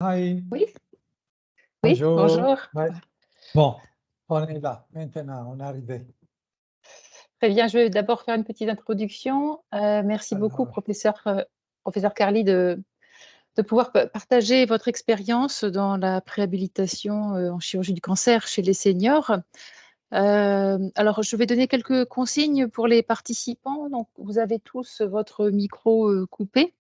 Hi, Oui, oui, bonjour. bonjour. Ouais. Bon, on est là, maintenant, on est arrivé. Très bien, je vais d'abord faire une petite introduction. Merci beaucoup, Alors, professeur Carly, de pouvoir partager votre expérience dans la préhabilitation en chirurgie du cancer chez les seniors. Alors, je vais donner quelques consignes pour les participants. Donc, vous avez tous votre micro coupé.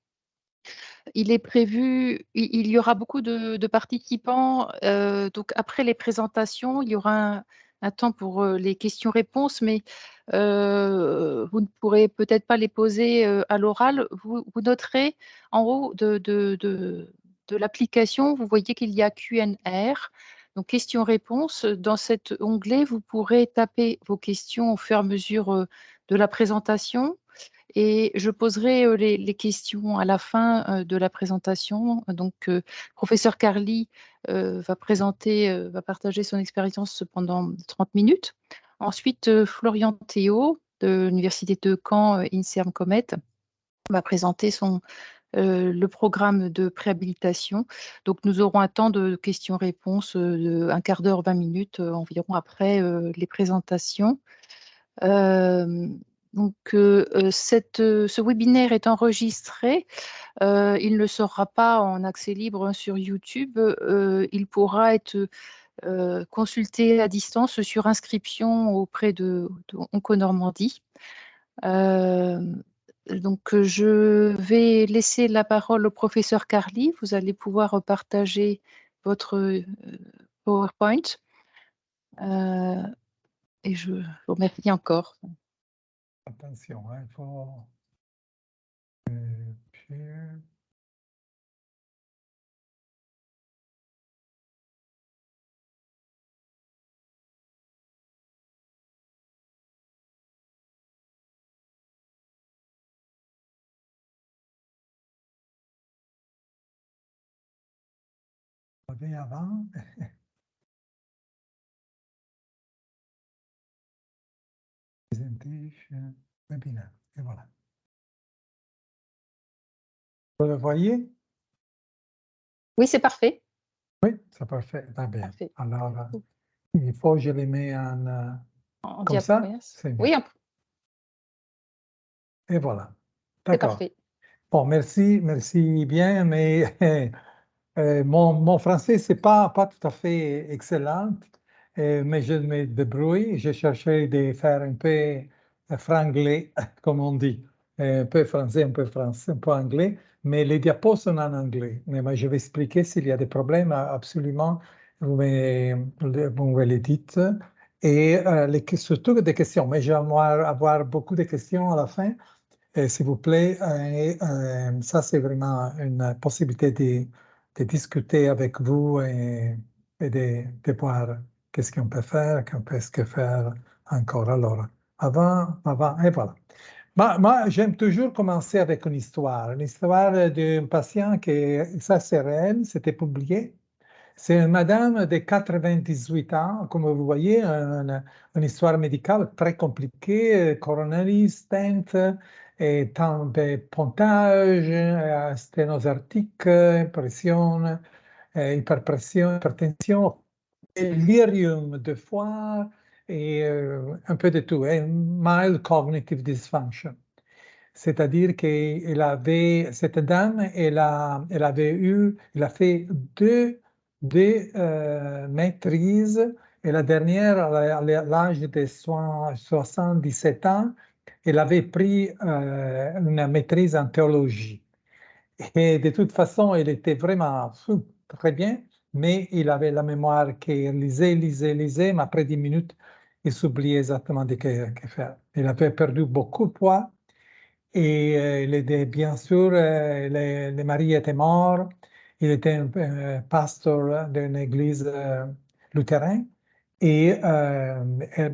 Il est prévu, il y aura beaucoup de participants. Donc, après les présentations, il y aura un temps pour les questions-réponses, mais vous ne pourrez peut-être pas les poser à l'oral. Vous noterez en haut de l'application, vous voyez qu'il y a Q&R, donc questions-réponses. Dans cet onglet, vous pourrez taper vos questions au fur et à mesure de la présentation. Et je poserai les questions à la fin de la présentation. Donc, professeur Carly va partager son expérience pendant 30 minutes. Ensuite, Florian Théo de l'Université de Caen, INSERM Comet, va présenter le programme de préhabilitation. Donc, nous aurons un temps de questions-réponses de un quart d'heure, 20 minutes environ après les présentations. Donc, ce webinaire est enregistré. Il ne sera pas en accès libre sur YouTube. Il pourra être consulté à distance sur inscription auprès de Onconormandie. Donc, je vais laisser la parole au professeur Carly. Vous allez pouvoir partager votre PowerPoint. Et je vous remercie encore. attention, il faut... avant. Presentation, webinaire, et voilà. Vous le voyez? Oui, c'est parfait. Oui, c'est parfait, très bien. Parfait. Alors, il faut que je les mets En comme ça, diapo, c'est bien. oui, Et voilà, c'est d'accord. parfait. Bon, merci bien, mais mon français, c'est pas tout à fait excellent, mais je me débrouille. J'ai cherché de faire un peu franglais, comme on dit, un peu français, un peu anglais, mais les diapos sont en anglais. Mais moi, je vais expliquer s'il y a des problèmes, absolument, vous me le dites. Et surtout des questions, mais je vais avoir beaucoup de questions à la fin. S'il vous plaît, ça c'est vraiment une possibilité de discuter avec vous et de voir qu'est-ce qu'on peut faire, qu'est-ce qu'on peut faire encore. Alors, avant, et voilà. Moi, j'aime toujours commencer avec une histoire d'un patient qui, ça c'est réel, c'était publié. C'est une madame de 98 ans, comme vous voyez, une histoire médicale très compliquée, coronary stent, et tant de pontage, sténose artique, pression, hyperpression, hypertension, délirium de foie, et un peu de tout, et mild cognitive dysfunction. C'est-à-dire que cette dame, elle a fait deux maîtrises, et la dernière, à l'âge de 77 ans, elle avait pris une maîtrise en théologie. Et de toute façon, elle était vraiment très bien, mais il avait la mémoire qui lisait, mais après 10 minutes, il s'oubliait exactement de que faire. Il avait perdu beaucoup de poids. Et bien sûr, le mari était mort. Il était un pasteur d'une église luthérienne. Et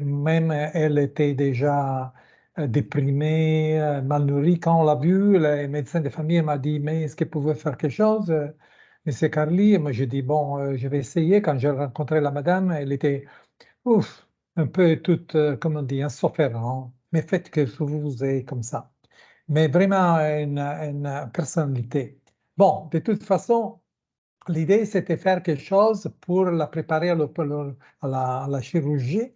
même elle était déjà déprimée, mal nourrie. Quand on l'a vu, le médecin de famille m'a dit, mais est-ce qu'il pouvait faire quelque chose, Monsieur Carly? Et moi, j'ai dit, bon, je vais essayer. Quand j'ai rencontré la madame, elle était, ouf, un peu toute, comment on dit, insouffrante. Mais faites que vous êtes comme ça, mais vraiment une personnalité. Bon, de toute façon, l'idée, c'était faire quelque chose pour la préparer à la chirurgie.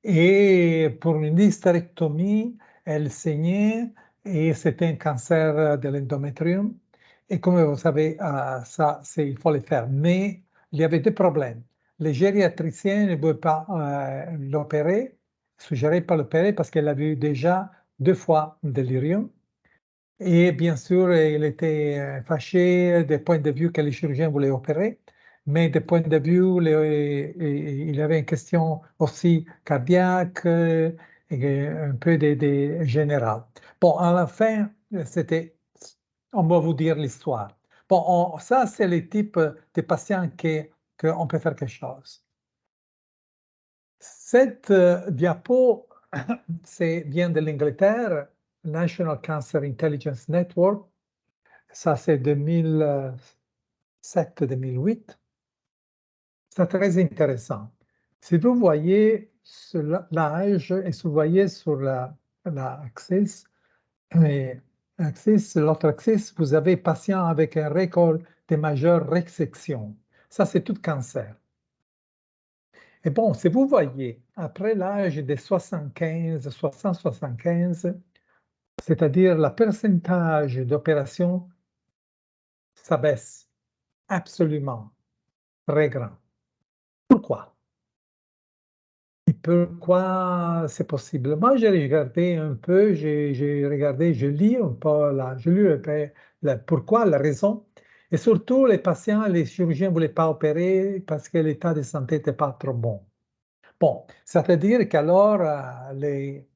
Et pour une hystérectomie, elle saignait et c'était un cancer de l'endométrium. Et comme vous savez, ça, il faut le faire. Mais il y avait deux problèmes. Les gériatriciens ne pouvaient pas l'opérer, ne suggéraient pas l'opérer parce qu'elle avait eu déjà 2 fois un délirium. Et bien sûr, il était fâché du point de vue que les chirurgiens voulaient opérer, mais du point de vue, il avait une question aussi cardiaque et un peu générale. Bon, à la fin, on va vous dire l'histoire. Bon, ça, c'est le type de patient qu'on peut faire quelque chose. Cette diapo vient de l'Angleterre, National Cancer Intelligence Network. Ça, c'est 2007-2008. C'est très intéressant. Si vous voyez l'âge et si vous voyez sur l'axis, l'autre axis, vous avez patient avec un record de majeure résection. Ça, c'est tout cancer. Et bon, si vous voyez, après l'âge de 75, 60-75, c'est-à-dire le pourcentage d'opérations s'abaisse absolument, très grand. Pourquoi? Et pourquoi c'est possible? Moi, j'ai regardé un peu, j'ai regardé, je lis un peu là, je lis un peu pourquoi, la raison. Et surtout, les patients, les chirurgiens ne voulaient pas opérer parce que l'état de santé n'était pas trop bon. Bon, c'est-à-dire qu'alors, les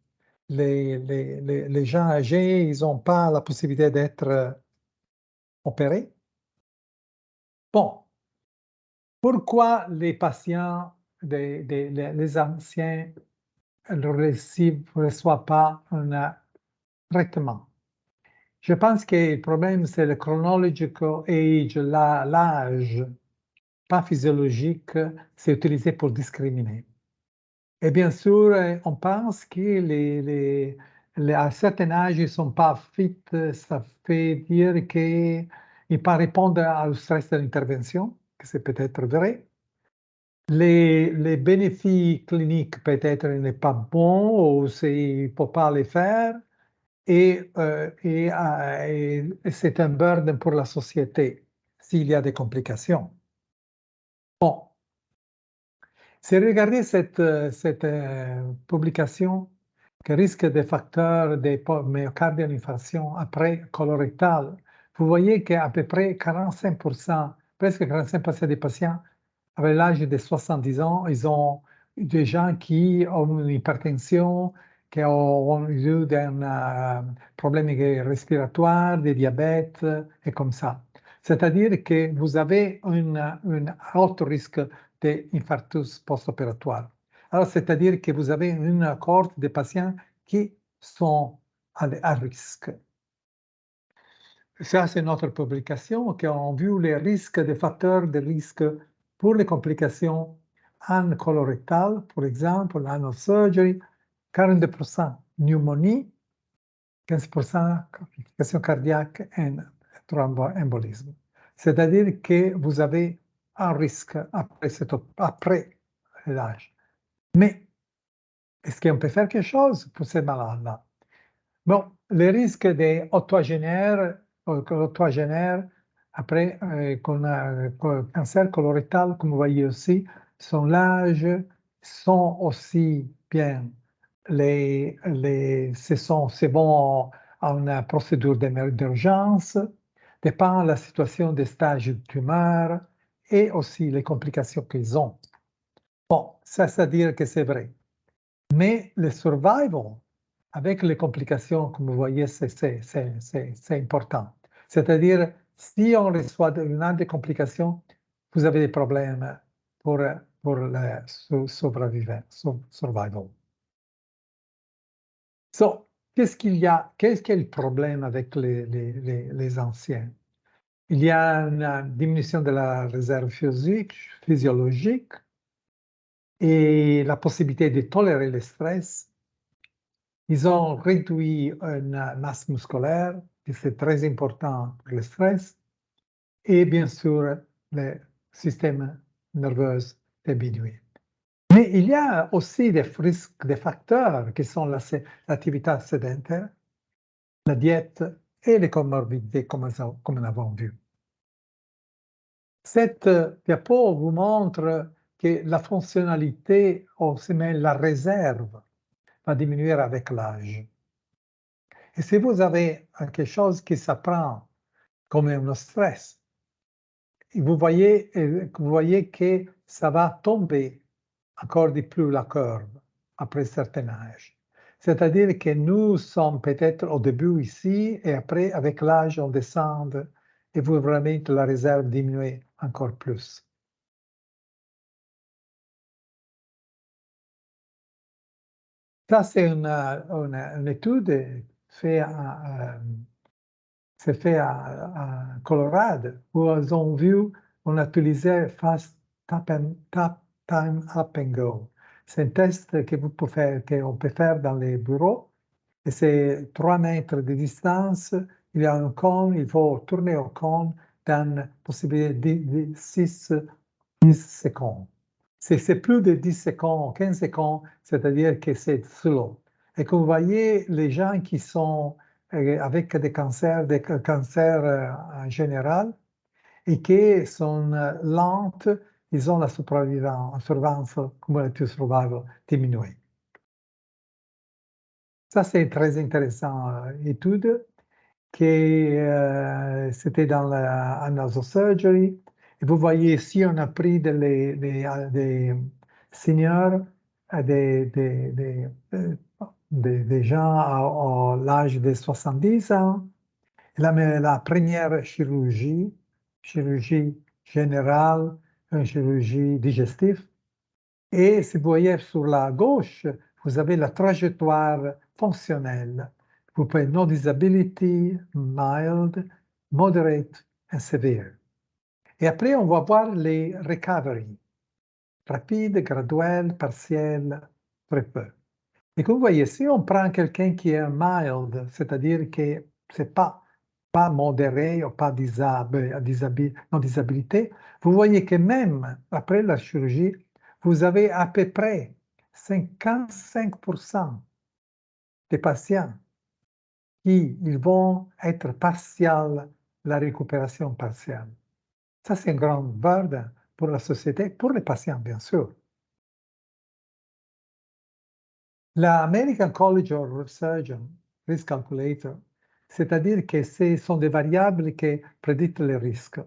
gens âgés, ils n'ont pas la possibilité d'être opérés. Bon, pourquoi les patients, les anciens, ne reçoivent pas un traitement? Je pense que le problème, c'est le chronological age, l'âge, pas physiologique, c'est utilisé pour discriminer. Et bien sûr, on pense que à un certain âge, ils ne sont pas fit, ça fait dire qu'ils ne peuvent pas répondre au stress de l'intervention, que c'est peut-être vrai. Les bénéfices cliniques, peut-être, n'est pas bon ou il ne faut pas les faire. Et c'est un burden pour la société s'il y a des complications. Bon, si vous regardez cette publication qui risque des facteurs de myocardial infarction après colorectal, vous voyez qu'à peu près 45%, presque 45% des patients avec l'âge de 70 ans, ils ont des gens qui ont une hypertension, qui ont eu des problèmes respiratoires, des diabètes et comme ça. C'est-à-dire que vous avez un haut risque d'infarctus post-opératoire. Alors, c'est-à-dire que vous avez une cohorte de patients qui sont à risque. Ça, c'est notre publication qui a vu les risques, des facteurs de risque pour les complications en colorectal, par exemple, anal surgery, 42% pneumonie, 15% complications cardiaques et thromboembolisme. C'est-à-dire que vous avez un risque après l'âge. Mais est-ce qu'on peut faire quelque chose pour ces malades-là? Bon, les risques des octogénaires après cancer colorectal, comme vous voyez aussi, sont l'âge, sont aussi bien c'est bon à une procédure d'urgence, dépend de la situation des stages de tumeur et aussi les complications qu'ils ont. Bon, ça, c'est-à-dire que c'est vrai. Mais le survival, avec les complications, comme vous voyez, c'est important. C'est-à-dire, si on reçoit une des complications, vous avez des problèmes pour le survival. So, qu'est-ce qu'est le problème avec les anciens? Il y a une diminution de la réserve physiologique et la possibilité de tolérer le stress. Ils ont réduit une masse musculaire, et c'est très important pour le stress. Et bien sûr, le système nerveux diminué. Mais il y a aussi des risques, des facteurs qui sont l'activité sédentaire, la diète et les comorbidités, comme nous l'avons vu. Cette diapo vous montre que la fonctionnalité, ou même la réserve, va diminuer avec l'âge. Et si vous avez quelque chose qui s'apprend comme un stress, vous voyez que ça va tomber encore de plus la curve après un certain âge. C'est-à-dire que nous sommes peut-être au début ici et après, avec l'âge, on descend et vous vraiment la réserve diminue encore plus. Ça, c'est une étude faite c'est fait à Colorado, où ils ont vu, on a utilisé Fast Time Up and Go. C'est un test que vous pouvez faire, qu'on peut faire dans les bureaux, et c'est 3 mètres de distance, il y a un cône, il faut tourner au cône dans possibilité de 10 secondes. Si c'est plus de 10 secondes, 15 secondes, c'est-à-dire que c'est slow. Et que vous voyez les gens qui sont avec des cancers en général, et qui sont lentes, ils ont la survivance cumulative survival diminuée. Ça, c'est une très intéressante étude qui c'était dans la Surgery. Et vous voyez ici, on a pris des seniors, des gens à l'âge de 70 ans. La première chirurgie générale, une chirurgie digestive. Et si vous voyez sur la gauche, vous avez la trajectoire fonctionnelle. Vous pouvez no disability, mild, moderate et severe. Et après, on va voir les recovery. Rapide, graduel, partiel, très peu. Et comme vous voyez, si on prend quelqu'un qui est mild, c'est-à-dire que c'est pas modéré ou pas non disabilité, vous voyez que même après la chirurgie, vous avez à peu près 55% des patients qui ils vont être partiels, la récupération partielle. Ça, c'est une grande burden pour la société, pour les patients, bien sûr. La American College of Surgeons Risk Calculator, c'est-à-dire que ce sont des variables qui prédisent les risques.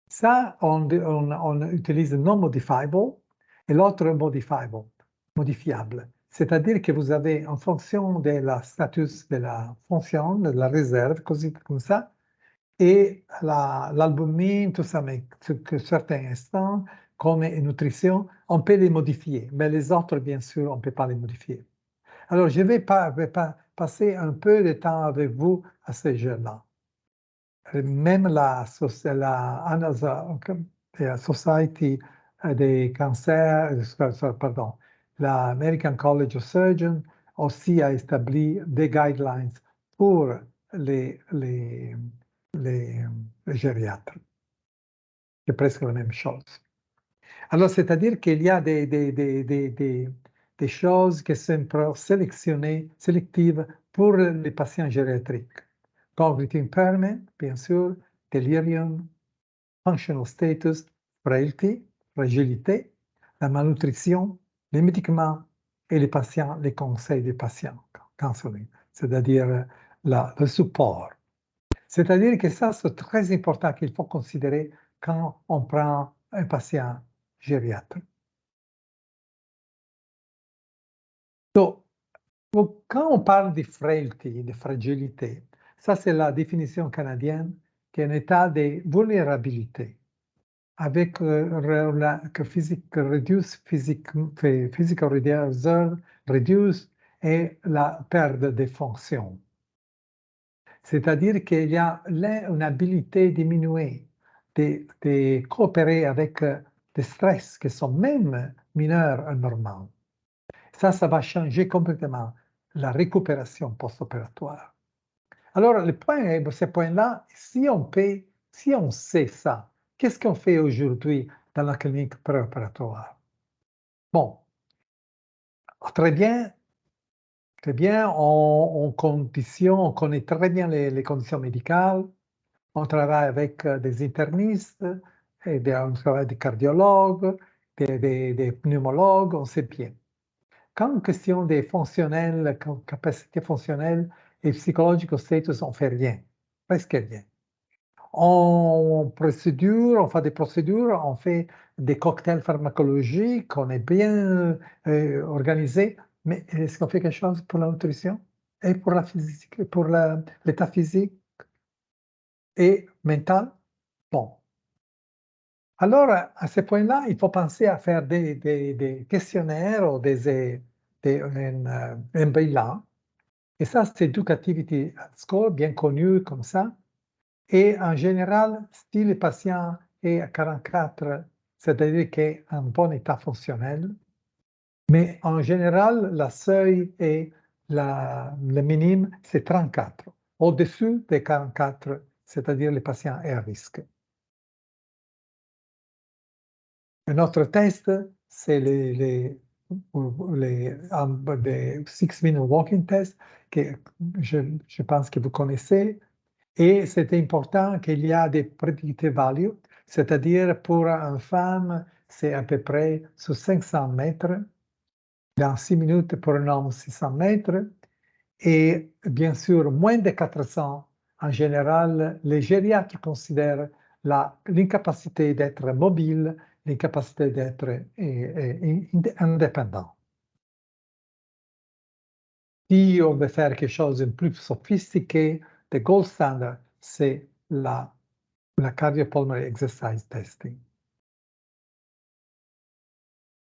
Ça, on utilise non modifiable et l'autre modifiable. C'est-à-dire que vous avez, en fonction de la status de la fonction, de la réserve, comme ça, et l'albumine, tout ça, mais que certains instants, comme nutrition, on peut les modifier, mais les autres, bien sûr, on ne peut pas les modifier. Alors, je vais passer un peu de temps avec vous à ce jeu-là. Même la Society des cancers, pardon, la American College of Surgeons aussi a établi des guidelines pour les gériatres. C'est presque la même chose. Alors, c'est-à-dire qu'il y a des choses qui sont sélectives pour les patients gériatriques. Cognitive impairment, bien sûr, delirium, functional status, fragilité, la malnutrition, les médicaments et les conseils des patients, counseling, c'est-à-dire le support. C'est-à-dire que ça, c'est très important qu'il faut considérer quand on prend un patient gériatre. Donc, quand on parle de frailty, de fragilité, ça c'est la définition canadienne, qui est un état de vulnérabilité, avec physical reserve, reduce et la perte de fonction. C'est-à-dire qu'il y a une habilité diminuée de coopérer avec des stress qui sont même mineurs à normal. Ça va changer complètement la récupération post-opératoire. Alors, le point est, ce point-là, si on sait ça, qu'est-ce qu'on fait aujourd'hui dans la clinique préopératoire? Bon, très bien, on connaît très bien les conditions médicales, on travaille avec des internistes, on travaille avec des cardiologues, des pneumologues, on sait bien. Quand question des fonctionnels, capacité fonctionnelle et psychologique au status, on fait rien, presque rien. On fait des procédures, on fait des cocktails pharmacologiques, on est bien organisé, mais est-ce qu'on fait quelque chose pour la nutrition et pour la physique, pour l'état physique et mental? Bon. Alors, à ce point-là, il faut penser à faire des questionnaires ou un bilan. Et ça, c'est Educativity Score, bien connu comme ça. Et en général, si le patient est à 44, c'est-à-dire qu'il est en bon état fonctionnel, mais en général, la seuil est le minime, c'est 34. Au-dessus des 44, c'est-à-dire le patient est à risque. Un autre test, c'est les 6-minute walking test, que je pense que vous connaissez. Et c'est important qu'il y a des predictive values, c'est-à-dire pour une femme, c'est à peu près sur 500 mètres, dans 6 minutes pour un homme 600 mètres, et bien sûr moins de 400, en général, les gériatres considèrent l'incapacité d'être mobile, l'incapacité d'être indépendant. Si on veut faire quelque chose de plus sophistiqué, le gold standard, c'est la cardiopulmonary exercise testing.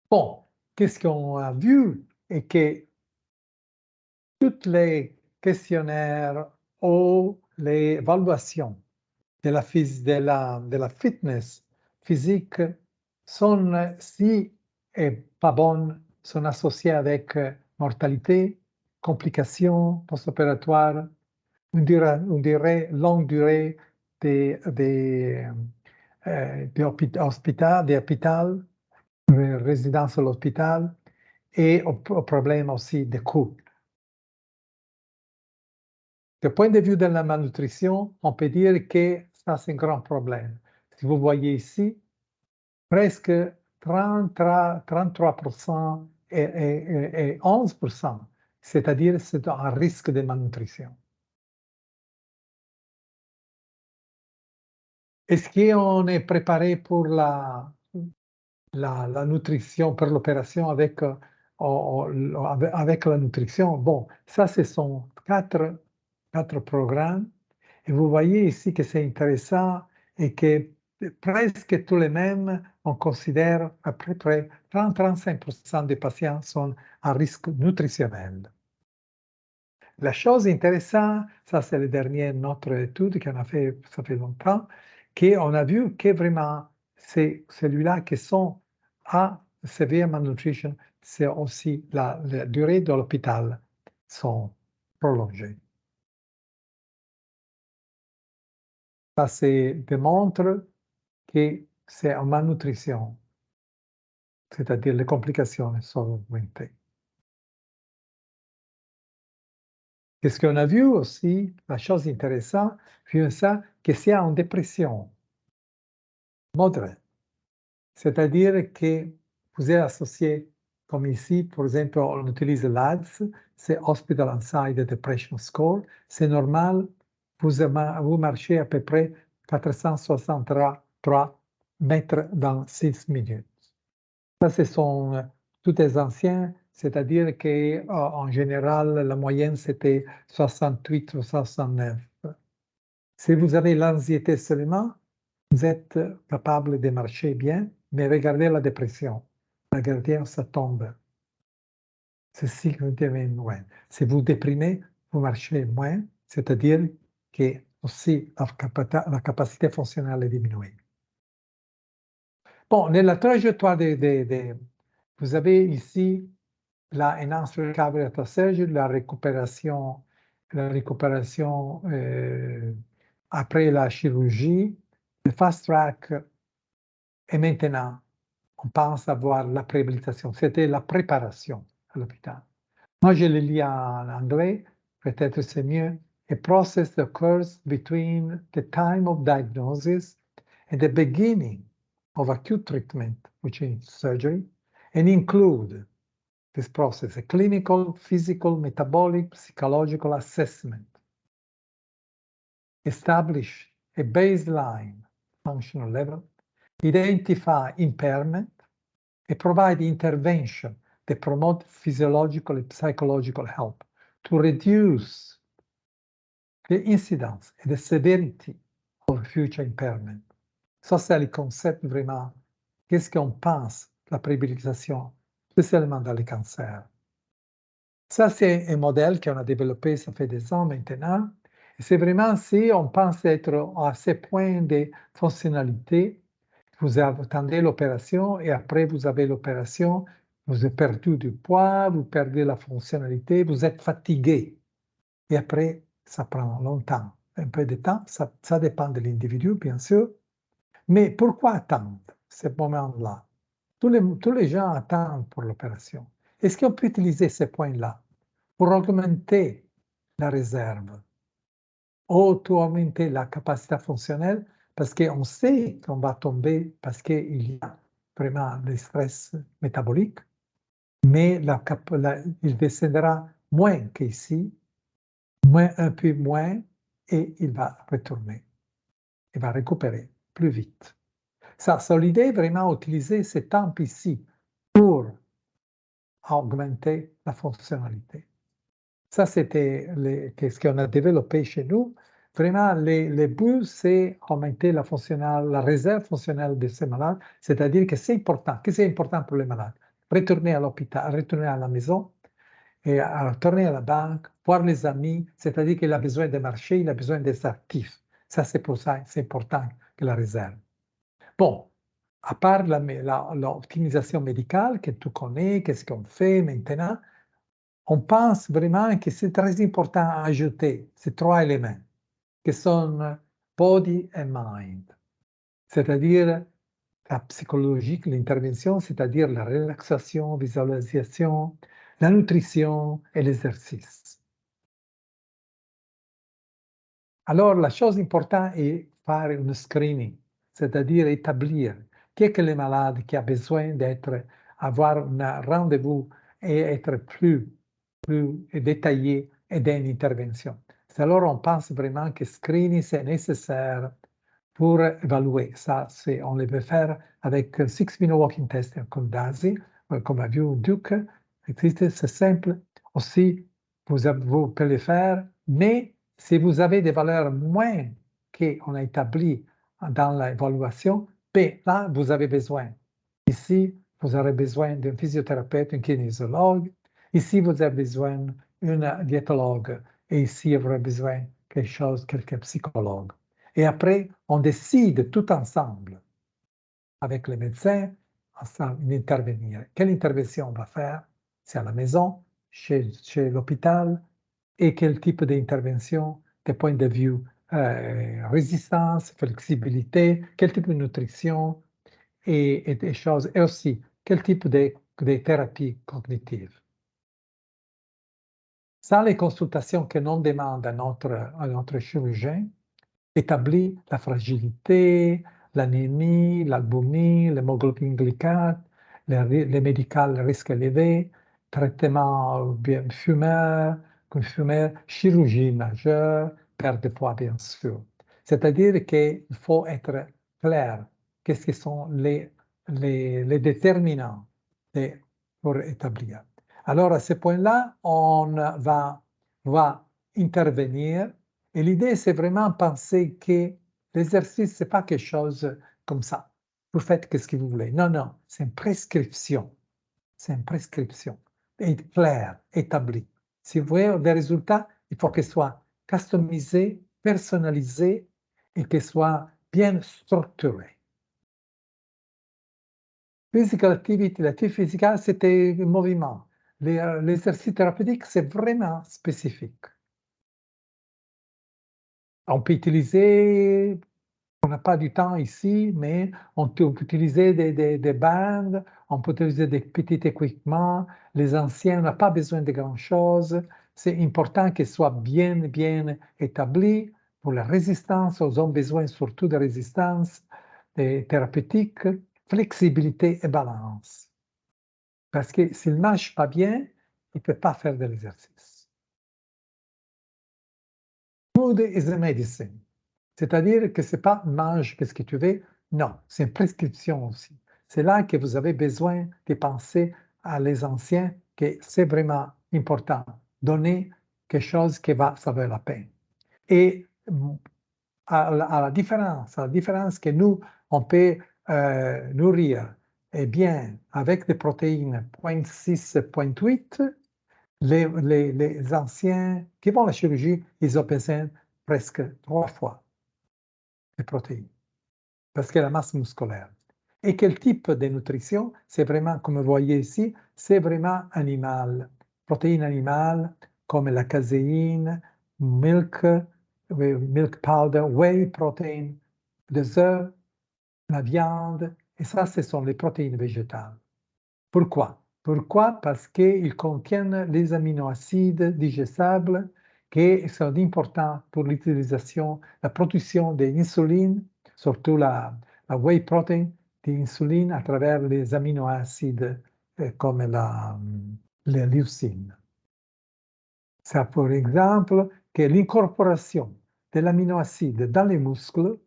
Bon, qu'est-ce qu'on a vu est que tous les questionnaires ou les évaluations de la fitness physique sont, si pas bonnes, sont associées avec mortalité, complications post-opératoires, longue durée des hôpitaux, résidence à l'hôpital et au problème aussi des coûts. Du point de vue de la malnutrition, on peut dire que ça, c'est un grand problème. Si vous voyez ici, presque 33% et 11%, c'est-à-dire c'est un risque de malnutrition. Est-ce qu'on est préparé pour la nutrition, pour l'opération avec la nutrition? Bon, ça, ce sont quatre programmes. Et vous voyez ici que c'est intéressant et que presque tous les mêmes, on considère à peu près 30-35% des patients sont à risque nutritionnel. La chose intéressante, ça c'est la dernière notre étude qu'on a fait, ça fait longtemps, qu'on a vu que vraiment c'est celui-là qui sont à severe malnutrition, c'est aussi la durée de l'hôpital sont prolongées. Ça démontre que c'est en malnutrition, c'est-à-dire les complications sont augmentées. Qu'est-ce qu'on a vu aussi, la chose intéressante, c'est ça, que c'est en dépression modérée. C'est-à-dire que vous êtes associé, comme ici, par exemple, on utilise l'ADS, c'est Hospital Anxiety Depression Score, c'est normal, vous marchez à peu près 463 mètres dans 6 minutes. Ça, ce sont tous les anciens, c'est-à-dire qu'en général, la moyenne, c'était 68 ou 69. Si vous avez l'anxiété seulement, vous êtes capable de marcher bien, mais regardez la dépression. Regardez, ça tombe. C'est si que vous devez moins. Si vous déprimez, vous marchez moins, c'est-à-dire que aussi la capacité fonctionnelle est diminuée. Bon, dans la trajectoire vous avez ici la enhanced recovery after surgery, la récupération après la chirurgie, le fast track Et maintenant, on pense avoir la préhabilitation. C'était la préparation à l'hôpital. Moi, je le lis en anglais, peut-être c'est mieux. A process occurs between the time of diagnosis and the beginning of acute treatment, which is surgery, and include this process a clinical, physical, metabolic, psychological assessment. Establish a baseline functional level, identify impairment, and provide intervention that promote physiological and psychological help to reduce the incidence and the severity of future impairment. Ça, c'est le concept vraiment. Qu'est-ce qu'on pense de la préhabilitation, spécialement dans les cancers? Ça, c'est un modèle qu'on a développé, ça fait des ans maintenant. Et c'est vraiment si on pense être à ce point de fonctionnalité, vous attendez l'opération et après vous avez l'opération, vous avez perdu du poids, vous perdez la fonctionnalité, vous êtes fatigué. Et après, ça prend longtemps, un peu de temps, ça dépend de l'individu, bien sûr. Mais pourquoi attendre ce moment-là? Tous les gens attendent pour l'opération. Est-ce qu'on peut utiliser ces points-là pour augmenter la réserve, augmenter la capacité fonctionnelle, parce qu'on sait qu'on va tomber, parce qu'il y a vraiment le stress métabolique, mais il descendra moins qu'ici, un peu moins, et il va retourner, il va récupérer plus vite. Ça, c'est l'idée vraiment utiliser ce temps ici pour augmenter la fonctionnalité. Ça, c'était ce qu'on a développé chez nous. Vraiment, le but, c'est augmenter la réserve fonctionnelle de ces malades, c'est-à-dire que c'est important. Qu'est-ce qui est important pour les malades? Retourner à l'hôpital, retourner à la maison, et retourner à la banque, voir les amis, c'est-à-dire qu'il a besoin de marcher, il a besoin d'être actif. Ça, c'est pour ça, c'est important que la réserve. Bon, à part l'optimisation médicale que tu connais, qu'est-ce qu'on fait maintenant, on pense vraiment que c'est très important à ajouter ces trois éléments, qui sont body and mind, c'est-à-dire la psychologique, l'intervention, c'est-à-dire la relaxation, visualisation, la nutrition et l'exercice. Alors, la chose importante est faire un screening, c'est-à-dire établir qui est que le malade qui a besoin avoir un rendez-vous et être plus détaillé et d'une intervention. Alors, on pense vraiment que screening, c'est nécessaire pour évaluer. Ça, on le peut faire avec 6-minute walking test comme DASI, comme a vu Duke. C'est simple. Aussi, vous pouvez le faire, mais si vous avez des valeurs moins qu'on a établies dans l'évaluation, ben là, vous avez besoin. Ici, vous aurez besoin d'un physiothérapeute, un kinésiologue. Ici, vous avez besoin d'un diétologue. Et ici, vous aurez besoin de quelqu'un psychologue. Et après, on décide tout ensemble, avec les médecins, d'intervenir. Quelle intervention on va faire? C'est à la maison, chez l'hôpital, et quel type d'intervention, des points de vue résistance, flexibilité, quel type de nutrition et des choses, et aussi quel type de thérapie cognitive. Ça, les consultations que l'on demande à notre chirurgien établit la fragilité, l'anémie, l'albumie, l'hémoglobine glycate, les médicales risque élevé, traitement bien fumeur, chirurgie majeure, perte de poids bien sûr. C'est-à-dire qu'il faut être clair, qu'est-ce que sont les déterminants pour établir. Alors à ce point-là, on va intervenir. Et l'idée, c'est vraiment penser que l'exercice, c'est pas quelque chose comme ça. Vous faites ce que vous voulez. Non, non, c'est une prescription. C'est une prescription. Et claire, établie. Si vous voulez des résultats, il faut qu'elle soit customisée, personnalisée et qu'elle soit bien structurée. Physical activity, l'activité physique, c'était le mouvement. L'exercice thérapeutique, c'est vraiment spécifique. On peut utiliser On n'a pas du temps ici, mais on peut utiliser des bandes, on peut utiliser des petits équipements. Les anciens n'ont pas besoin de grand-chose. C'est important qu'ils soient bien établis pour la résistance. Ils ont besoin surtout de résistance thérapeutique, flexibilité et balance. Parce que s'il ne marche pas bien, il ne peut pas faire de l'exercice. Food is a medicine. C'est-à-dire que ce n'est pas mange qu'est-ce que tu veux, non, c'est une prescription aussi. C'est là que vous avez besoin de penser à les anciens que c'est vraiment important. Donner quelque chose qui va, ça vaut la peine. Et à la différence que nous, on peut nourrir, eh bien, avec des protéines 0.6, 0.8, les anciens qui vont à la chirurgie, ils ont besoin presque 3 fois de protéines, parce que la masse musculaire. Et quel type de nutrition? C'est vraiment, comme vous voyez ici, c'est vraiment animal. Protéines animales, comme la caséine, milk powder, whey protein, des œufs, la viande, et ça, ce sont les protéines végétales. Pourquoi? Pourquoi? Parce qu'ils contiennent les aminoacides digestables qui sont importants pour l'utilisation, la production de l'insuline, surtout la whey protein d'insuline à travers les aminoacides comme la leucine. Ça, par exemple, que l'incorporation de l'aminoacide dans les muscles,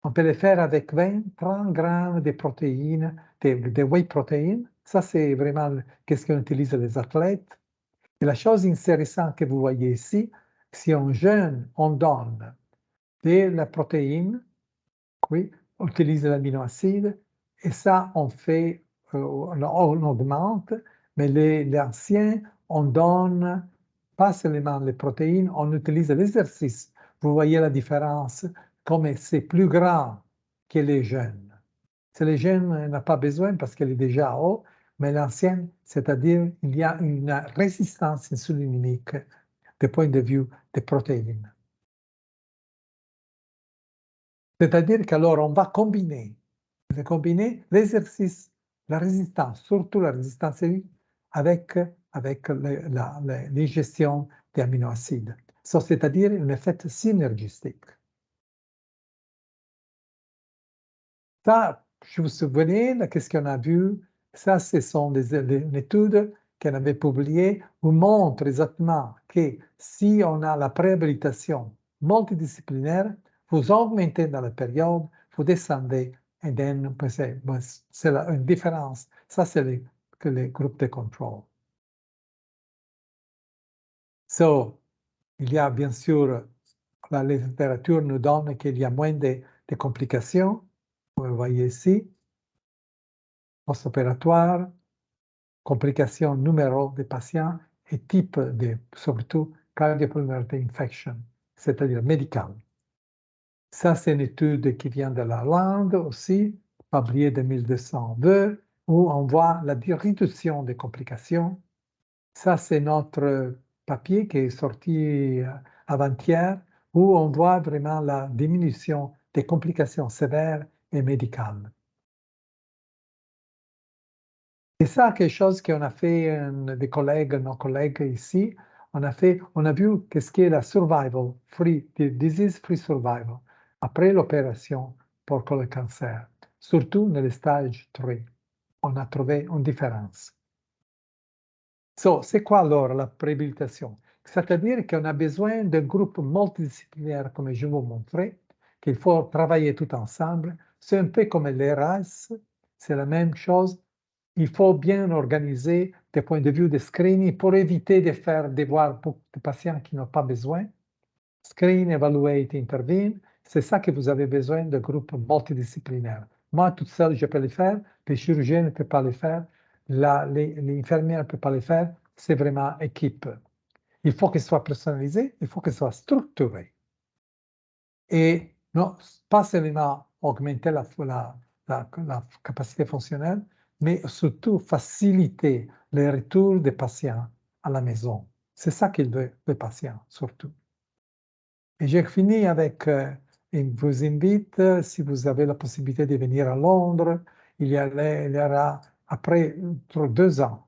on peut le faire avec 20-30 grammes de protéines, de whey protein. Ça, c'est vraiment ce qu'on utilise les athlètes. Et la chose intéressante que vous voyez ici, si on jeûne, on donne de la protéine, oui, on utilise l'aminoacide, et ça, on fait, on augmente, mais les anciens, on donne pas seulement les protéines, on utilise l'exercice. Vous voyez la différence, comme c'est plus grand que les jeunes. C'est les jeunes n'a pas besoin parce qu'elle est déjà haut, mais l'ancienne, c'est-à-dire il y a une résistance insulinique du point de vue des protéines. C'est-à-dire qu'alors on va combiner l'exercice, la résistance, surtout la résistance avec l'ingestion des aminoacides. C'est-à-dire un effet synergistique. Ça, je vous souvenez, qu'est-ce qu'on a vu? Ça, ce sont des études qu'on avait publiées où montrent exactement que si on a la préhabilitation multidisciplinaire, vous augmentez dans la période, vous descendez, et then, c'est une différence. Ça, c'est les groupes de contrôle. So, il y a bien sûr, la littérature nous donne qu'il y a moins de complications, vous voyez ici, post-opératoire, complications, numéro des patients et type de, surtout, cardiopulmonary infection, c'est-à-dire médicale. Ça, c'est une étude qui vient de la Hollande aussi, publiée en 1202, où on voit la réduction des complications. Ça, c'est notre papier qui est sorti avant-hier, où on voit vraiment la diminution des complications sévères et médicales. Et ça, quelque chose qu'on a fait, des collègues, nos collègues ici, on a vu qu'est-ce qu'est la survival, disease-free survival, après l'opération pour le cancer, surtout dans le stage 3. On a trouvé une différence. C'est quoi alors la préhabilitation? C'est-à-dire qu'on a besoin d'un groupe multidisciplinaire, comme je vous montrais, qu'il faut travailler tout ensemble. C'est un peu comme les races, c'est la même chose. Il faut bien organiser des points de vue de screening pour éviter de voir beaucoup de patients qui n'ont pas besoin. Screen, evaluate, intervene. C'est ça que vous avez besoin de groupes multidisciplinaires. Moi, toute seule, je peux le faire. Les chirurgiens ne peuvent pas le faire. L'infirmière ne peut pas le faire. C'est vraiment équipe. Il faut qu'elle soit personnalisée. Il faut qu'elle soit structurée. Et non, pas seulement augmenter la capacité fonctionnelle, mais surtout faciliter le retour des patients à la maison. C'est ça qu'il veut, le patient, surtout. Et j'ai fini avec vous invite, si vous avez la possibilité de venir à Londres, il y aura après 2 ans,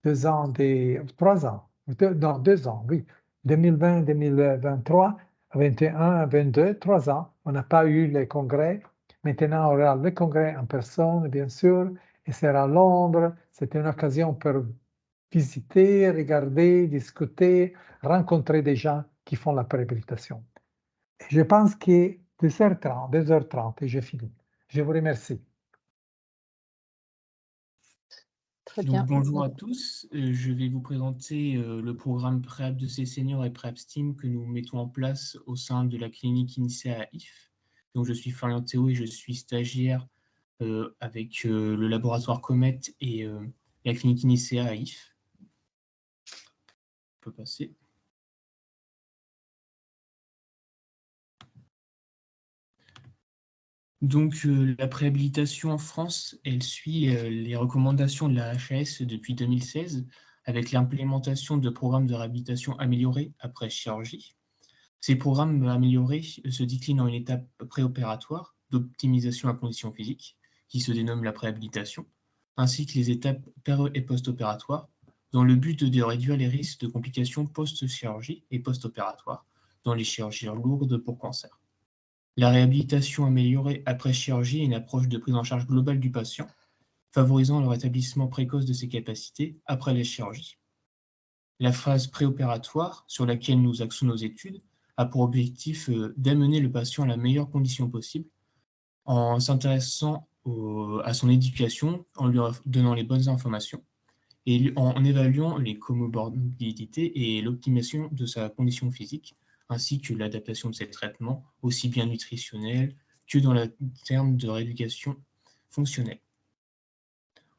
3 ans, non, 2 ans, oui, 2020, 2023, 21, 22, 3 ans, on n'a pas eu les congrès. Maintenant, on aura le congrès en personne, bien sûr, et sera à Londres. C'était une occasion pour visiter, regarder, discuter, rencontrer des gens qui font la préhabilitation. Je pense que 2h30, 2h30 et j'ai fini. Je vous remercie. Très Donc, bien. bonjour à tous. Je vais vous présenter le programme Préhab de ces seniors et Préhab STEAM que nous mettons en place au sein de la clinique INSEA à IF. Donc, je suis Florian Théo et je suis stagiaire avec le laboratoire Comet et la clinique INSEA à IF. On peut passer. Donc, la préhabilitation en France, elle suit les recommandations de la HAS depuis 2016 avec l'implémentation de programmes de réhabilitation améliorés après chirurgie. Ces programmes améliorés se déclinent en une étape préopératoire d'optimisation à conditions physiques, qui se dénomme la préhabilitation, ainsi que les étapes péri- et post-opératoires, dans le but de réduire les risques de complications post-chirurgie et post-opératoires dans les chirurgies lourdes pour cancer. La réhabilitation améliorée après chirurgie est une approche de prise en charge globale du patient, favorisant le rétablissement précoce de ses capacités après la chirurgie. La phase préopératoire, sur laquelle nous axons nos études, a pour objectif d'amener le patient à la meilleure condition possible en s'intéressant à son éducation, en lui donnant les bonnes informations et en évaluant les comorbidités et l'optimisation de sa condition physique, ainsi que l'adaptation de ses traitements, aussi bien nutritionnels que dans le terme de rééducation fonctionnelle.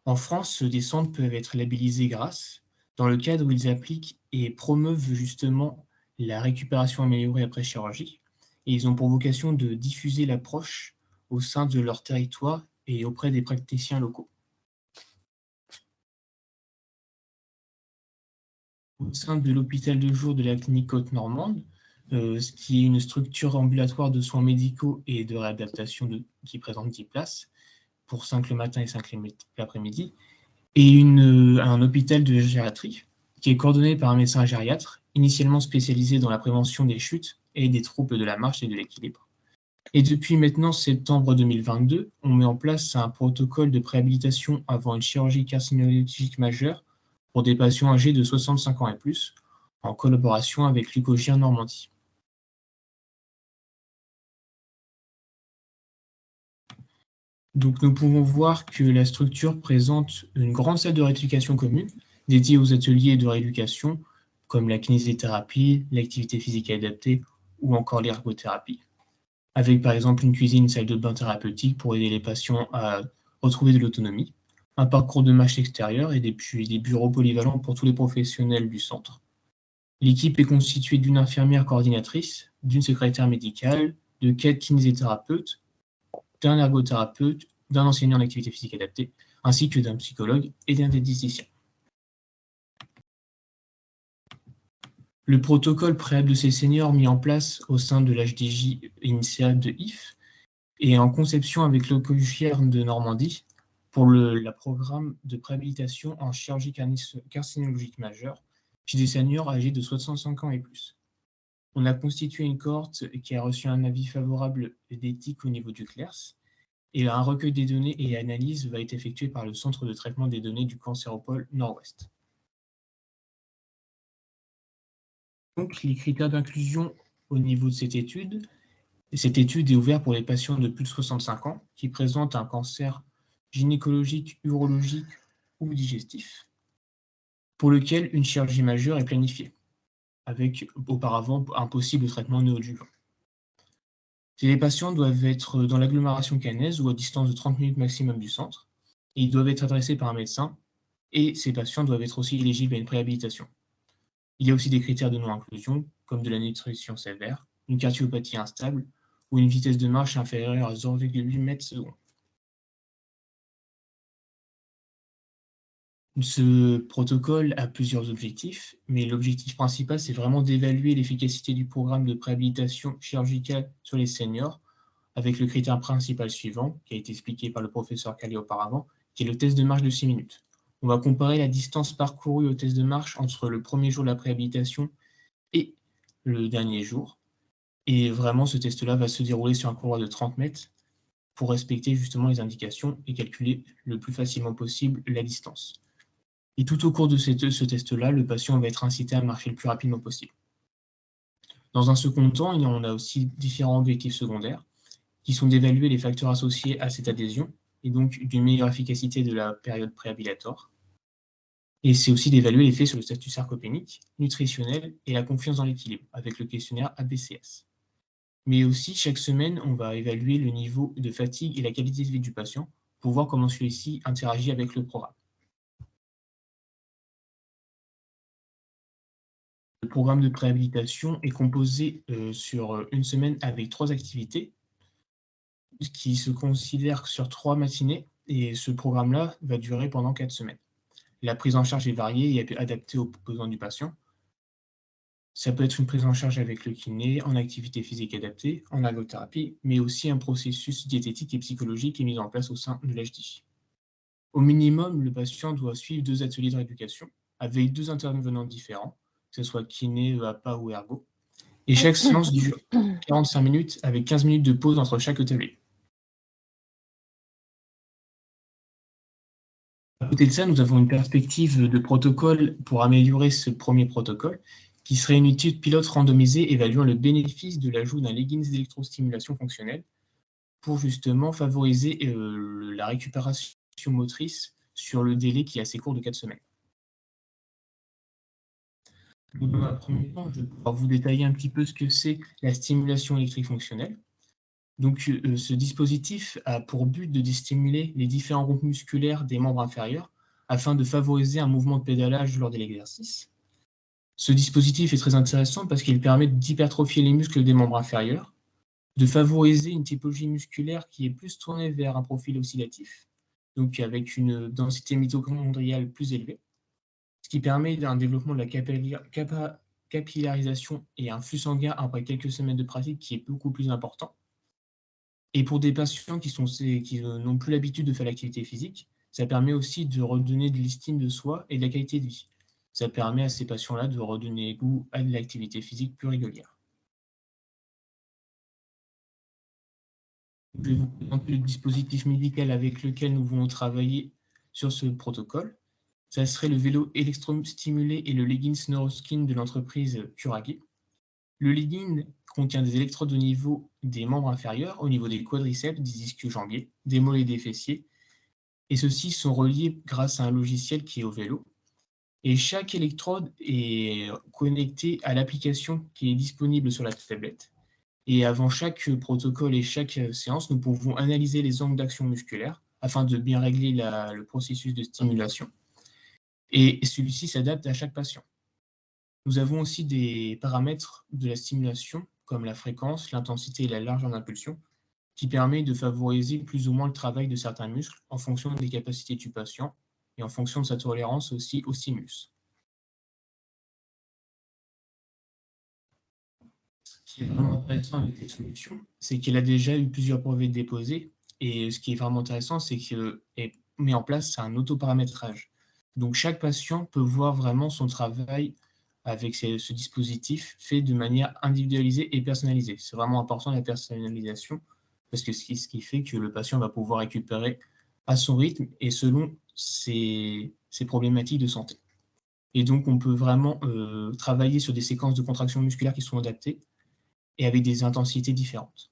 En France, des centres peuvent être labellisés grâce, dans le cadre où ils appliquent et promeuvent justement la récupération améliorée après chirurgie, et ils ont pour vocation de diffuser l'approche au sein de leur territoire et auprès des praticiens locaux. Au sein de l'hôpital de jour de la clinique Côte-Normande, ce qui est une structure ambulatoire de soins médicaux et de réadaptation qui présente 10 places, pour 5 le matin et 5 l'après-midi, et un hôpital de gériatrie qui est coordonné par un médecin gériatre, initialement spécialisé dans la prévention des chutes et des troubles de la marche et de l'équilibre. Et depuis maintenant septembre 2022, on met en place un protocole de préhabilitation avant une chirurgie carcinologique majeure pour des patients âgés de 65 ans et plus, en collaboration avec l'UCOGIR Normandie. Donc nous pouvons voir que la structure présente une grande salle de rééducation commune dédiée aux ateliers de rééducation comme la kinésithérapie, l'activité physique adaptée ou encore l'ergothérapie, avec par exemple une cuisine, une salle de bain thérapeutique pour aider les patients à retrouver de l'autonomie, un parcours de marche extérieure et des bureaux polyvalents pour tous les professionnels du centre. L'équipe est constituée d'une infirmière coordinatrice, d'une secrétaire médicale, de 4 kinésithérapeutes, d'un ergothérapeute, d'un enseignant d'activité physique adaptée, ainsi que d'un psychologue et d'un diététicien. Le protocole préhab de ces seniors mis en place au sein de l'HDJ INSEA de IF est en conception avec l'UCOGIR de Normandie pour le programme de préhabilitation en chirurgie carcinologique majeure chez des seniors âgés de 65 ans et plus. On a constitué une cohorte qui a reçu un avis favorable d'éthique au niveau du CLERS, et un recueil des données et analyse va être effectué par le Centre de traitement des données du Cancéropole Nord-Ouest. Donc, les critères d'inclusion au niveau de cette étude est ouverte pour les patients de plus de 65 ans qui présentent un cancer gynécologique, urologique ou digestif, pour lequel une chirurgie majeure est planifiée, avec auparavant un possible traitement néoadjuvant. Les patients doivent être dans l'agglomération caennaise ou à distance de 30 minutes maximum du centre, et ils doivent être adressés par un médecin, et ces patients doivent être aussi éligibles à une préhabilitation. Il y a aussi des critères de non-inclusion, comme de la nutrition sévère, une cardiopathie instable ou une vitesse de marche inférieure à 0,8 m/s. Ce protocole a plusieurs objectifs, mais l'objectif principal, c'est vraiment d'évaluer l'efficacité du programme de préhabilitation chirurgicale sur les seniors avec le critère principal suivant, qui a été expliqué par le professeur Carly auparavant, qui est le test de marche de 6 minutes. On va comparer la distance parcourue au test de marche entre le premier jour de la préhabilitation et le dernier jour. Et vraiment, ce test-là va se dérouler sur un couloir de 30 mètres pour respecter justement les indications et calculer le plus facilement possible la distance. Et tout au cours de ce test-là, le patient va être incité à marcher le plus rapidement possible. Dans un second temps, on a aussi différents objectifs secondaires qui sont d'évaluer les facteurs associés à cette adhésion et donc d'une meilleure efficacité de la période préhabilitatoire. Et c'est aussi d'évaluer l'effet sur le statut sarcopénique, nutritionnel et la confiance dans l'équilibre avec le questionnaire ABCS. Mais aussi, chaque semaine, on va évaluer le niveau de fatigue et la qualité de vie du patient pour voir comment celui-ci interagit avec le programme. Le programme de préhabilitation est composé sur une semaine avec 3 activités qui se considèrent sur 3 matinées et ce programme-là va durer pendant 4 semaines. La prise en charge est variée et adaptée aux besoins du patient. Ça peut être une prise en charge avec le kiné, en activité physique adaptée, en ergothérapie, mais aussi un processus diététique et psychologique est mis en place au sein de l'HDI. Au minimum, le patient doit suivre 2 ateliers de rééducation avec 2 intervenants différents, que ce soit kiné, APA ou ergo. Et chaque séance dure 45 minutes avec 15 minutes de pause entre chaque atelier. À côté de ça, nous avons une perspective de protocole pour améliorer ce premier protocole, qui serait une étude pilote randomisée évaluant le bénéfice de l'ajout d'un leggings d'électrostimulation fonctionnelle pour justement favoriser la récupération motrice sur le délai qui est assez court de 4 semaines. Dans un premier temps, je vais pouvoir vous détailler un petit peu ce que c'est la stimulation électrique fonctionnelle. Donc, ce dispositif a pour but de stimuler les différents groupes musculaires des membres inférieurs afin de favoriser un mouvement de pédalage lors de l'exercice. Ce dispositif est très intéressant parce qu'il permet d'hypertrophier les muscles des membres inférieurs, de favoriser une typologie musculaire qui est plus tournée vers un profil oxydatif, donc avec une densité mitochondriale plus élevée, ce qui permet un développement de la capillarisation et un flux sanguin après quelques semaines de pratique qui est beaucoup plus important. Et pour des patients qui n'ont plus l'habitude de faire l'activité physique, ça permet aussi de redonner de l'estime de soi et de la qualité de vie. Ça permet à ces patients-là de redonner goût à de l'activité physique plus régulière. Je vais vous présenter le dispositif médical avec lequel nous voulons travailler sur ce protocole. Ça serait le vélo électrostimulé et le leggings Neuroskin de l'entreprise Curagi. Le legging contient des électrodes au niveau des membres inférieurs, au niveau des quadriceps, des ischio-jambiers, des mollets et des fessiers, et ceux-ci sont reliés grâce à un logiciel qui est au vélo. Et chaque électrode est connectée à l'application qui est disponible sur la tablette. Et avant chaque protocole et chaque séance, nous pouvons analyser les angles d'action musculaire afin de bien régler le processus de stimulation. Et celui-ci s'adapte à chaque patient. Nous avons aussi des paramètres de la stimulation, comme la fréquence, l'intensité et la largeur d'impulsion, qui permet de favoriser plus ou moins le travail de certains muscles en fonction des capacités du patient et en fonction de sa tolérance aussi au stimulus. Ce qui est vraiment intéressant avec cette solution, c'est qu'elle a déjà eu plusieurs brevets déposés, et ce qui est vraiment intéressant, c'est qu'elle met en place un autoparamétrage. Donc chaque patient peut voir vraiment son travail avec ce dispositif fait de manière individualisée et personnalisée. C'est vraiment important la personnalisation, parce que ce qui fait que le patient va pouvoir récupérer à son rythme et selon ses problématiques de santé. Et donc, on peut vraiment travailler sur des séquences de contractions musculaires qui sont adaptées et avec des intensités différentes.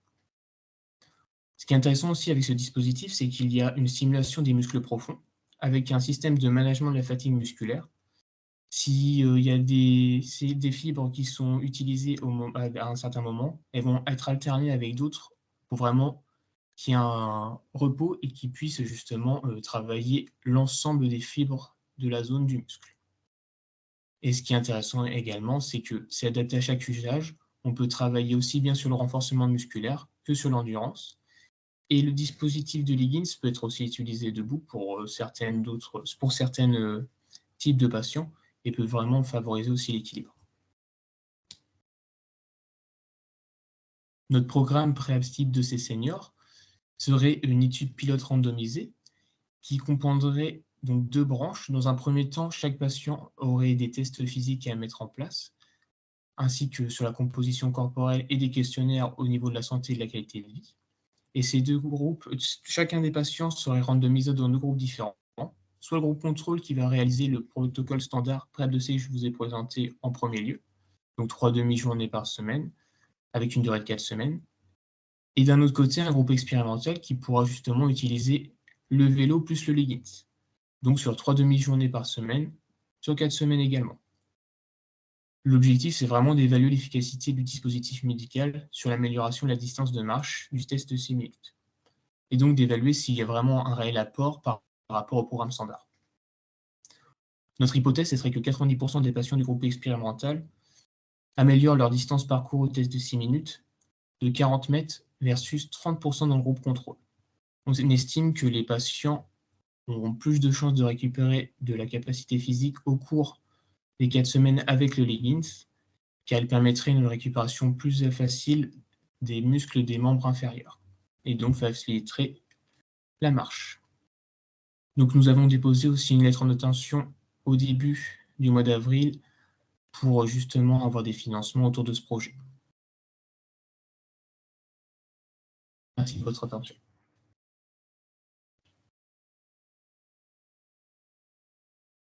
Ce qui est intéressant aussi avec ce dispositif, c'est qu'il y a une stimulation des muscles profonds avec un système de management de la fatigue musculaire. S'il y a des fibres qui sont utilisées à un certain moment, elles vont être alternées avec d'autres pour vraiment qu'il y ait un repos et qu'ils puissent justement travailler l'ensemble des fibres de la zone du muscle. Et ce qui est intéressant également, c'est que c'est adapté à chaque usage. On peut travailler aussi bien sur le renforcement musculaire que sur l'endurance. Et le dispositif de Liggins peut être aussi utilisé debout pour certains types de patients et peut vraiment favoriser aussi l'équilibre. Notre programme préhab-STIB de ces seniors serait une étude pilote randomisée qui comprendrait donc 2 branches. Dans un premier temps, chaque patient aurait des tests physiques à mettre en place, ainsi que sur la composition corporelle et des questionnaires au niveau de la santé et de la qualité de vie. Et ces 2 groupes, chacun des patients serait randomisé dans 2 groupes différents. Soit le groupe contrôle qui va réaliser le protocole standard préhab-2C que je vous ai présenté en premier lieu, donc 3 demi-journées par semaine, avec une durée de 4 semaines. Et d'un autre côté, un groupe expérimental qui pourra justement utiliser le vélo plus le leggings. Donc sur 3 demi-journées par semaine, sur 4 semaines également. L'objectif, c'est vraiment d'évaluer l'efficacité du dispositif médical sur l'amélioration de la distance de marche du test de 6 minutes. Et donc d'évaluer s'il y a vraiment un réel apport par rapport au programme standard. Notre hypothèse, ce serait que 90% des patients du groupe expérimental améliorent leur distance parcours au test de 6 minutes de 40 mètres versus 30% dans le groupe contrôle. On estime que les patients auront plus de chances de récupérer de la capacité physique au cours des 4 semaines avec le leggings, car elle permettrait une récupération plus facile des muscles des membres inférieurs, et donc faciliterait la marche. Donc nous avons déposé aussi une lettre en intention au début du mois d'avril pour justement avoir des financements autour de ce projet. Merci de votre attention.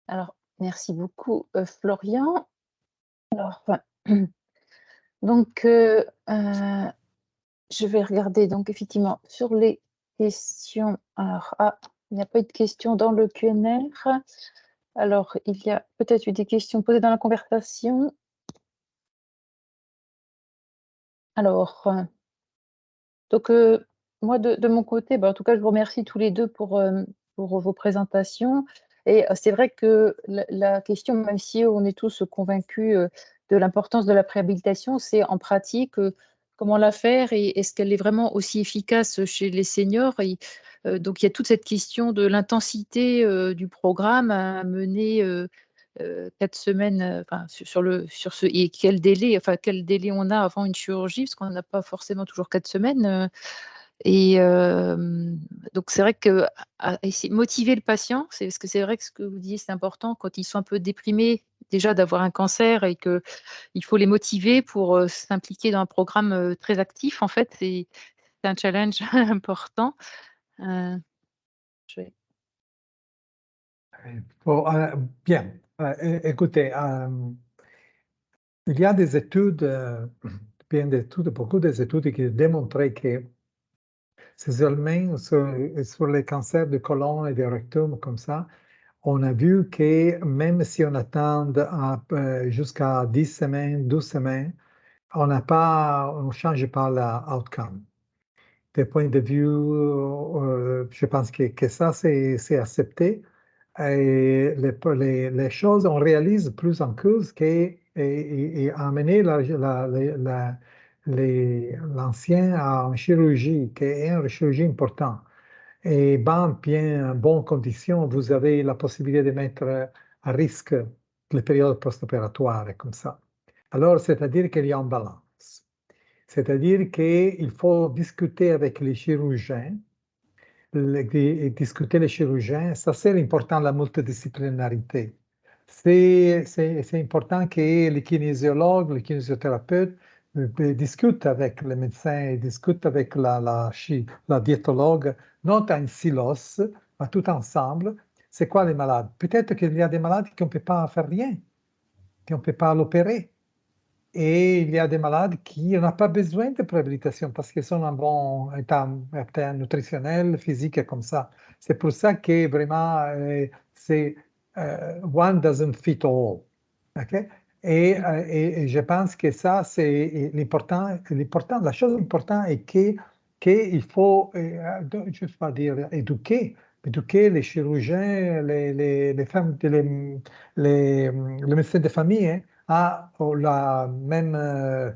Alors, merci beaucoup, Florian. Alors, donc, je vais regarder donc effectivement sur les questions. Alors, il n'y a pas eu de questions dans le QNR. Alors, il y a peut-être eu des questions posées dans la conversation. Alors, donc, moi, de mon côté, en tout cas, je vous remercie tous les deux pour vos présentations. Et c'est vrai que la question, même si on est tous convaincus de l'importance de la préhabilitation, c'est en pratique comment la faire et est-ce qu'elle est vraiment aussi efficace chez les seniors. Donc, il y a toute cette question de l'intensité du programme à mener 4 semaines, sur ce, et quel délai on a avant une chirurgie, parce qu'on n'a pas forcément toujours 4 semaines. Et donc, c'est vrai que essayer de motiver le patient, parce que c'est vrai que ce que vous disiez, c'est important quand ils sont un peu déprimés, déjà d'avoir un cancer et qu'il faut les motiver pour s'impliquer dans un programme très actif. En fait, c'est un challenge important. Je vais- Bien, écoutez, il y a des études, beaucoup d'études qui démontraient que c'est seulement sur les cancers du côlon et du rectum comme ça, on a vu que même si on attend jusqu'à 10 semaines, 12 semaines, on ne change pas l'outcome. Des points de vue, je pense que ça, c'est accepté. Et les choses, on réalise plus en cause et amener l'ancien à une chirurgie, qui est une chirurgie importante. Et bien, en bonne condition, vous avez la possibilité de mettre à risque les périodes post-opératoires comme ça. Alors, c'est-à-dire qu'il y a une balance. C'est-à-dire qu'il faut discuter avec les chirurgiens, discuter les chirurgiens, ça c'est important, la multidisciplinarité. C'est important que les kinésiologues, les kinésithérapeutes discutent avec les médecins, discutent avec la diétologue, non en silos, mais tout ensemble. C'est quoi les malades? Peut-être qu'il y a des malades qu'on ne peut pas faire rien, qu'on ne peut pas l'opérer. Et il y a des malades qui n'ont pas besoin de préhabilitation parce qu'ils sont en bon état nutritionnel, physique et comme ça. C'est pour ça que vraiment, c'est one doesn't fit all. OK? Et je pense que ça, c'est l'important. La chose importante est qu'il faut, je ne vais pas dire éduquer les chirurgiens, les femmes, les médecins de famille, hein, même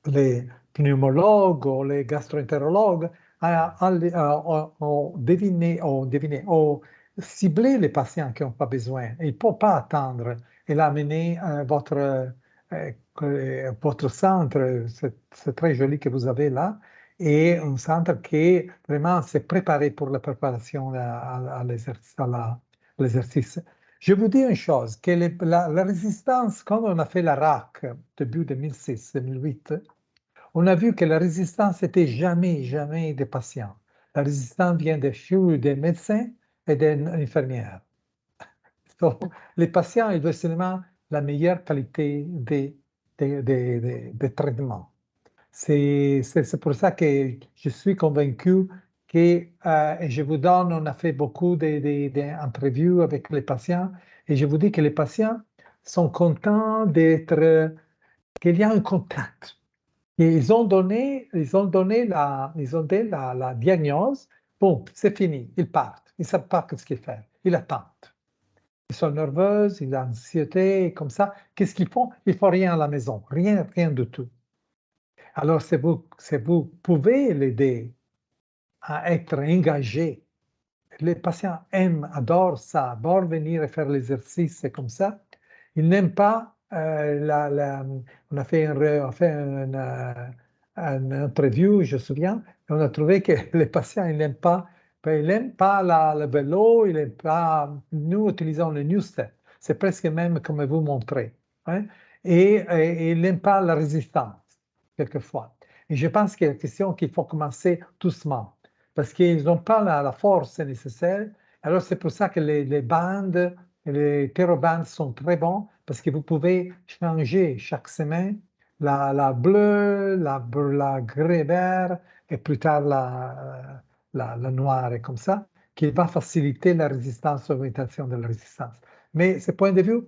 les pneumologues ou les gastroentérologues à deviner, ou cibler les patients qui n'ont pas besoin. Il ne faut pas attendre et l'amener votre votre centre, c'est très joli que vous avez là, et un centre qui vraiment s'est préparé pour la préparation à l'exercice. Je vous dis une chose, que la résistance, quand on a fait la RAC, début 2006-2008, on a vu que la résistance n'était jamais des patients. La résistance vient des médecins et des infirmières. Donc, les patients, ils veulent seulement la meilleure qualité des traitements. C'est pour ça que je suis convaincu que, et je vous donne, on a fait beaucoup d'interviews avec les patients, et je vous dis que les patients sont contents qu'il y a un contact. Et ils ont donné la diagnose. Bon, c'est fini, ils partent. Ils ne savent pas ce qu'ils font. Ils attendent. Ils sont nerveux, ils ont l'anxiété, comme ça. Qu'est-ce qu'ils font? Ils ne font rien à la maison, rien de tout. Alors, si vous pouvez l'aider à être engagé, les patients adorent ça, adorent venir et faire l'exercice comme ça. Ils n'aiment pas, on a fait une interview, je me souviens, et on a trouvé que les patients, ils n'aiment pas le vélo, ils n'aiment pas, nous utilisons le New Step, c'est presque même comme vous montrez, hein? Et ils n'aiment pas la résistance, quelquefois. Et je pense qu'il y a une question qu'il faut commencer doucement, parce qu'ils n'ont pas la force nécessaire. Alors c'est pour ça que les bandes, les TheraBands sont très bons, parce que vous pouvez changer chaque semaine la bleue, la gris vert, et plus tard la noire, et comme ça, qui va faciliter la résistance, l'augmentation de la résistance. Mais ce point de vue,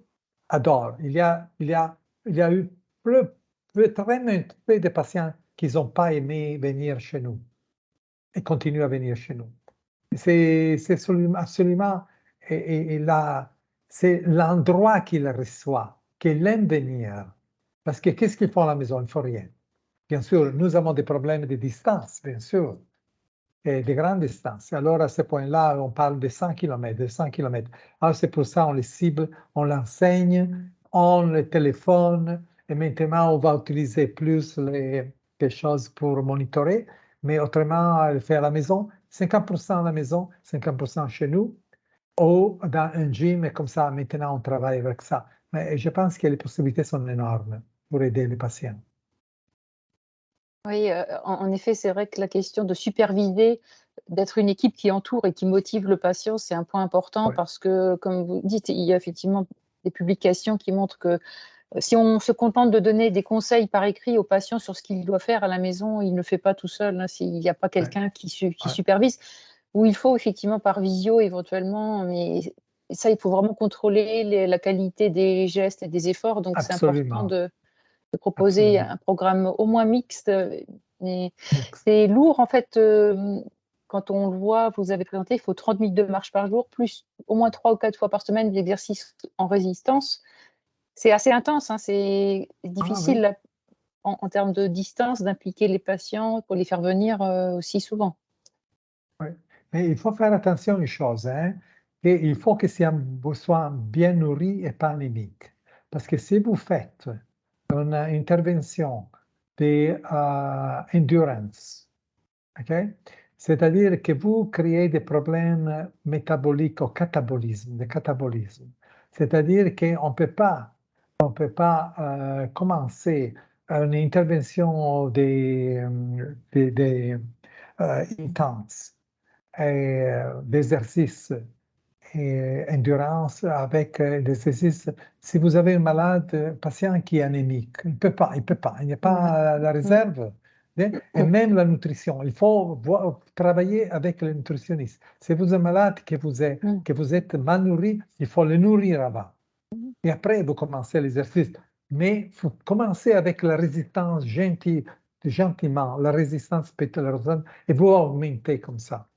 adore. Il y a eu très peu de patients qui n'ont pas aimé venir chez nous et continuent à venir chez nous. C'est absolument, c'est l'endroit qu'il reçoit, qu'il aime venir. Parce que qu'est-ce qu'ils font à la maison? Ils ne font rien. Bien sûr, nous avons des problèmes de distance, bien sûr, et de grandes distances. Alors, à ce point-là, on parle de 100 km, de 100 km. Alors, c'est pour ça qu'on les cible, on l'enseigne, on le téléphone, et maintenant, on va utiliser plus les choses pour monitorer, mais autrement, le faire à la maison, 50% à la maison, 50% chez nous, ou dans un gym, et comme ça, maintenant, on travaille avec ça. Mais je pense que les possibilités sont énormes pour aider les patients. Oui, en effet, c'est vrai que la question de superviser, d'être une équipe qui entoure et qui motive le patient, c'est un point important Oui. parce que, comme vous dites, il y a effectivement des publications qui montrent que si on se contente de donner des conseils par écrit au patient sur ce qu'il doit faire à la maison, il ne le fait pas tout seul, hein, s'il n'y a pas quelqu'un qui supervise. Ou il faut effectivement par visio éventuellement, mais ça, il faut vraiment contrôler la qualité des gestes et des efforts. Donc, c'est important de proposer un programme au moins mixte. Mais c'est lourd, en fait, quand on le voit, vous avez présenté, il faut 30 minutes de marche par jour, plus au moins 3 ou 4 fois par semaine d'exercice en résistance. C'est assez intense, hein, c'est difficile là, en termes de distance d'impliquer les patients pour les faire venir aussi souvent. Oui, mais il faut faire attention à une chose, hein, il faut que vous soyez bien nourris et pas anémiques. Parce que si vous faites une intervention d'endurance, c'est-à-dire que vous créez des problèmes métaboliques au catabolisme, c'est-à-dire qu'on ne peut pas commencer une intervention intense d'exercice et endurance avec des exercices. Si vous avez un malade, patient qui est anémique, il ne peut pas, il n'y a pas la réserve. Et même la nutrition, il faut travailler avec le nutritionniste. Si vous êtes malade, que vous êtes mal nourri, il faut le nourrir avant. Et après, vous commencez l'exercice. Mais il faut commencer avec la résistance gentiment, la résistance pétalosa, et vous augmentez comme ça.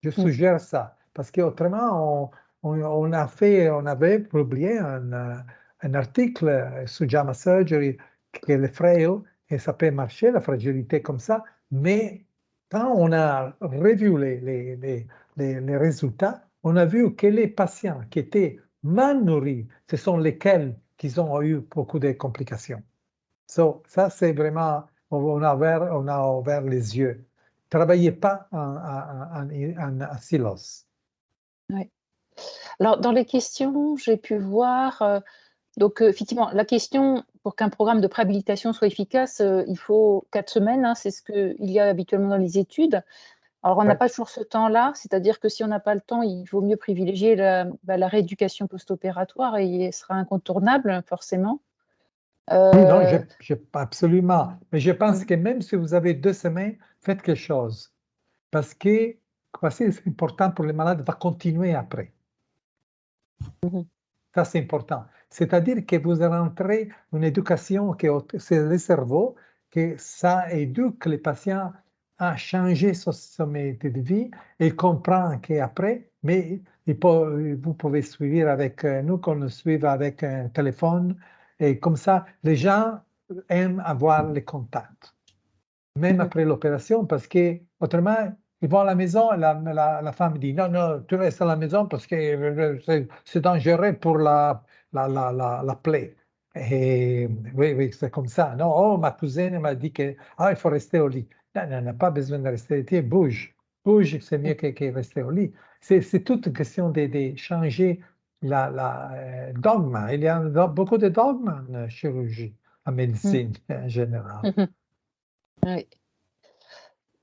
Je suggère ça, parce qu'autrement, on avait publié un article sur JAMA Surgery que le frail, et ça peut marcher, la fragilité comme ça, mais quand on a revu les résultats, on a vu que les patients qui étaient mal nourris, ce sont lesquels qu'ils ont eu beaucoup de complications. Ça, c'est vraiment, on a ouvert les yeux. Travaillez pas en silos. Ouais. Alors, dans les questions, j'ai pu voir, donc effectivement, la question pour qu'un programme de préhabilitation soit efficace, il faut 4 semaines, hein, c'est ce qu'il y a habituellement dans les études. Alors, on n'a Ouais. pas toujours ce temps-là, c'est-à-dire que si on n'a pas le temps, il vaut mieux privilégier la rééducation post-opératoire et elle sera incontournable, forcément. Oui, non, absolument. Mais je pense Mm. que même si vous avez 2 semaines, faites quelque chose. Parce que c'est important pour les malades, va continuer après. Mhm. Ça, c'est important. C'est-à-dire que vous rentrez une éducation c'est le cerveau, que ça éduque les patients à changer son mode de vie et comprend qu'après, mais vous pouvez suivre avec nous, qu'on le suive avec un téléphone. Et comme ça, les gens aiment avoir les contacts, même Mhm. après l'opération, parce que autrement, ils vont à la maison, la femme dit non, non, tu restes à la maison parce que c'est dangereux pour la plaie. Et oui, oui, c'est comme ça. Non, oh, ma cousine m'a dit que il faut rester au lit. Non, non, n'a pas besoin de rester au lit, bouge. Bouge, c'est mieux que rester au lit. C'est toute une question de changer dogme. Il y a beaucoup de dogmes en chirurgie, en médecine en général. Mhm. Oui.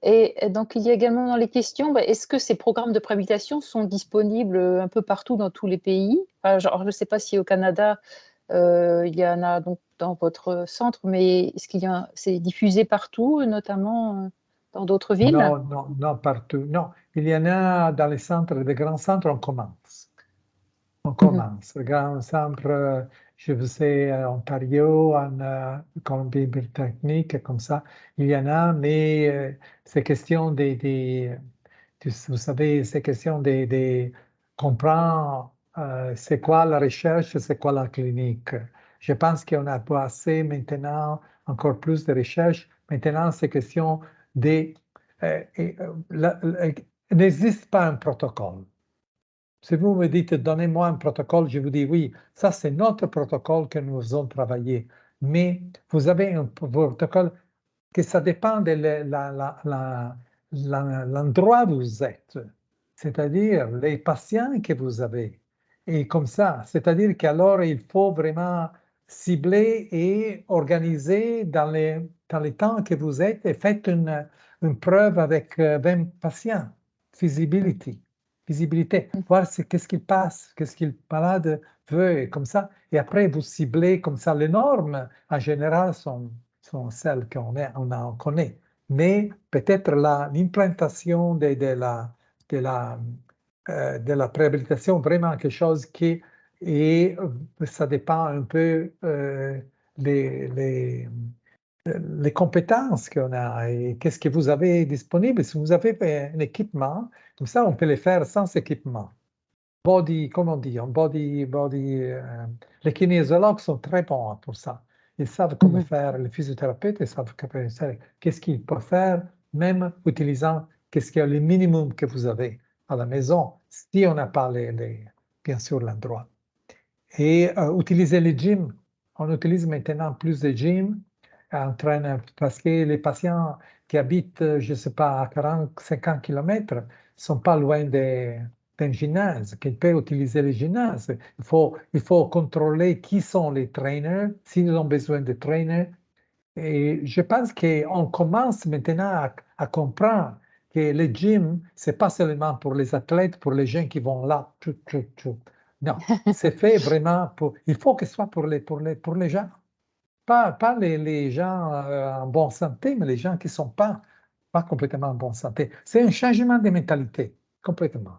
Et donc, il y a également dans les questions, est-ce que ces programmes de préhabilitation sont disponibles un peu partout dans tous les pays? Je ne sais pas si au Canada, il y en a donc dans votre centre, mais est-ce qu'il y a, c'est diffusé partout, notamment dans d'autres villes? Non, non, non, partout. Non, il y en a dans les centres, les grands centres, on commence. On commence. Le grand centre, je sais, Ontario, en Colombie-Britannique, comme ça, il y en a, mais c'est question vous savez, c'est question de comprendre c'est quoi la recherche, c'est quoi la clinique. Je pense qu'on a pas assez maintenant, encore plus de recherche. Maintenant, c'est question de... il n'existe pas un protocole. Si vous me dites, donnez-moi un protocole, je vous dis oui, ça c'est notre protocole que nous avons travaillé. Mais vous avez un protocole que ça dépend de l'endroit où vous êtes, c'est-à-dire les patients que vous avez. Et comme ça, c'est-à-dire qu'alors il faut vraiment cibler et organiser dans les temps que vous êtes et faites une preuve avec 20 patients, feasibility. Visibilité, voir qu'est-ce qu'il passe, qu'est-ce que le malade veut, et comme ça. Et après, vous ciblez comme ça. Les normes, en général, sont celles on connaît. Mais peut-être l'implantation de la préhabilitation, vraiment quelque chose qui ça dépend un peu les compétences qu'on a et qu'est-ce que vous avez disponible. Si vous avez un équipement, comme ça, on peut les faire sans équipement. Comme on dit, les kinésiologues sont très bons pour ça. Ils savent comment faire, les physiothérapeutes, ils savent qu'est-ce qu'ils peuvent faire, même utilisant qu'est-ce qu'il y a le minimum que vous avez à la maison, si on n'a pas bien sûr l'endroit. Et utiliser les gyms. On utilise maintenant plus de gyms parce que les patients qui habitent, je ne sais pas, à 40, 50 km ne sont pas loin d'un gymnase, qu'ils peuvent utiliser les gymnases. Il faut contrôler qui sont les trainers, s'ils ont besoin de trainers. Et je pense qu'on commence maintenant à comprendre que le gym, ce n'est pas seulement pour les athlètes, pour les gens qui vont là. Non, c'est fait vraiment pour... Il faut que ce soit pour les gens. Pas les gens en bonne santé, mais les gens qui ne sont pas complètement en bonne santé. C'est un changement de mentalité, complètement.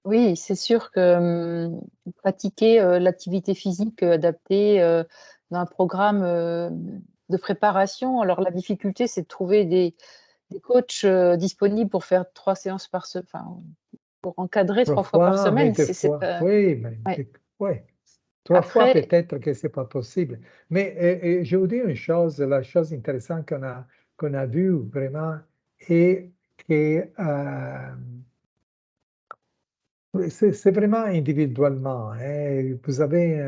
Oui, c'est sûr que pratiquer l'activité physique adaptée dans un programme de préparation, alors la difficulté, c'est de trouver des coachs disponibles pour faire 3 séances par semaine, enfin, pour encadrer 3 fois par Mais semaine. des C'est fois, pas... oui, mais Ouais. ouais. 3 fois Après, peut-être que ce n'est pas possible. Mais je vous dis une chose, la chose intéressante qu'on a vue vraiment est que C'est vraiment individuellement, hein. Vous avez,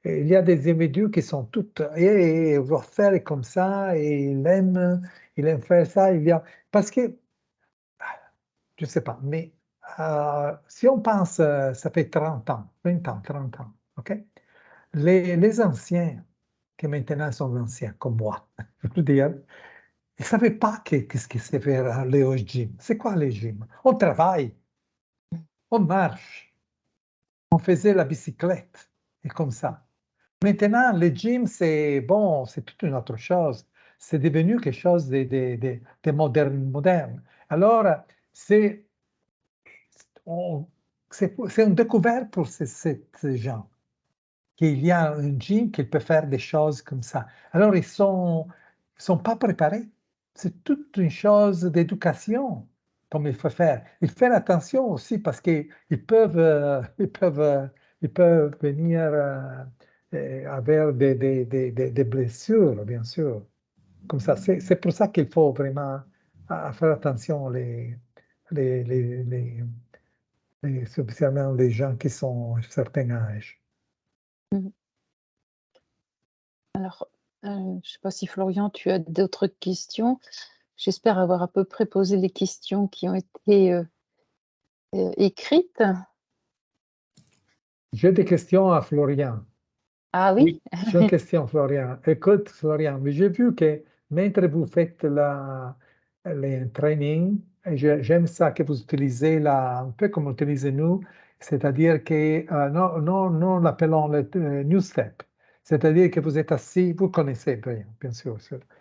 il y a des individus qui sont toutes, et on va faire comme ça, et il aime faire ça, parce que, je sais pas, mais si on pense, ça fait 30 ans, 20 ans, 30 ans, ok? Les anciens, qui maintenant sont anciens, comme moi, je veux dire, ils ne savaient pas qu'est-ce que c'est faire aller au gym. C'est quoi le gym? On travaille, on marche. On faisait la bicyclette et comme ça. Maintenant, le gym, c'est bon, c'est toute une autre chose. C'est devenu quelque chose de moderne. Alors, c'est on- c'est une découverte pour ces gens, qu'il y a un gym qui peut faire des choses comme ça. Alors, ils sont pas préparés. C'est toute une chose d'éducation, comme il faut faire. Il faut faire attention aussi parce qu'ils peuvent, ils peuvent venir avoir des blessures, bien sûr. Comme ça, c'est pour ça qu'il faut vraiment faire attention les, les, les, spécialement les gens qui sont à un certain âge. Mhm. Alors, je ne sais pas si Florian, tu as d'autres questions. J'espère avoir à peu près posé les questions qui ont été écrites. J'ai des questions à Florian. Ah Oui, oui, J'ai une question, Florian. Écoute, Florian, mais j'ai vu que mentre vous faites les training, et j'aime ça que vous utilisez un peu comme on utilise nous, c'est-à-dire que, non, non, non l'appelons le New Step, c'est-à-dire que vous êtes assis, vous connaissez bien sûr.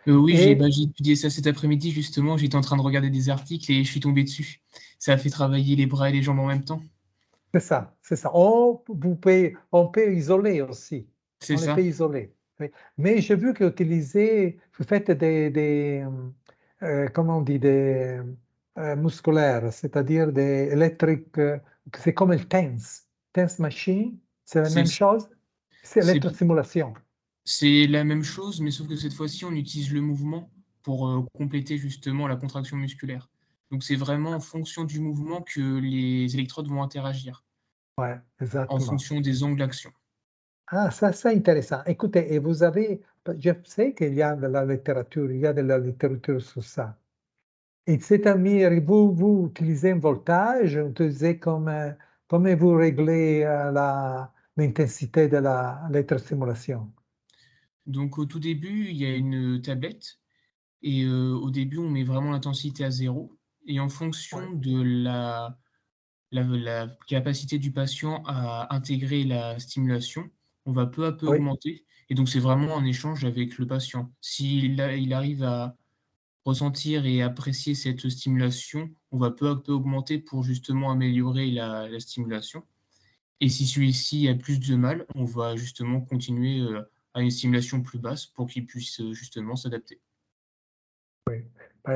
oui, Et j'ai étudié ça cet après-midi, justement. J'étais en train de regarder des articles et je suis tombé dessus. Ça a fait travailler les bras et les jambes en même temps. c'est ça, c'est ça. On peut isoler aussi. C'est On les peut ça. isoler. Oui. Mais j'ai vu que vous faites comment on dit, des musculaires, c'est-à-dire des électriques, c'est comme le TENS machine, c'est la C'est même chose, c'est c'est électrostimulation. c'est la même chose, mais sauf que cette fois-ci, on utilise le mouvement pour compléter justement la contraction musculaire. Donc c'est vraiment en fonction du mouvement que les électrodes vont interagir, Ouais, en exactement. fonction des angles d'action. Ah, ça, c'est intéressant. Écoutez, et vous avez, je sais qu'il y a de la littérature, il y a de la littérature sur ça. Et c'est-à-dire, vous utilisez un voltage, vous utilisez comment vous réglez l'intensité de l'électrostimulation. Donc au tout début, il y a une tablette et au début, on met vraiment l'intensité à 0 et en Ouais, fonction de la capacité du patient à intégrer la stimulation, on va peu à peu oui, augmenter et donc c'est vraiment un échange avec le patient. Il arrive à ressentir et apprécier cette stimulation, on va peu à peu augmenter pour justement améliorer la stimulation et si celui-ci a plus de mal, on va justement continuer, à une stimulation plus basse pour qu'il puisse, justement s'adapter. oui.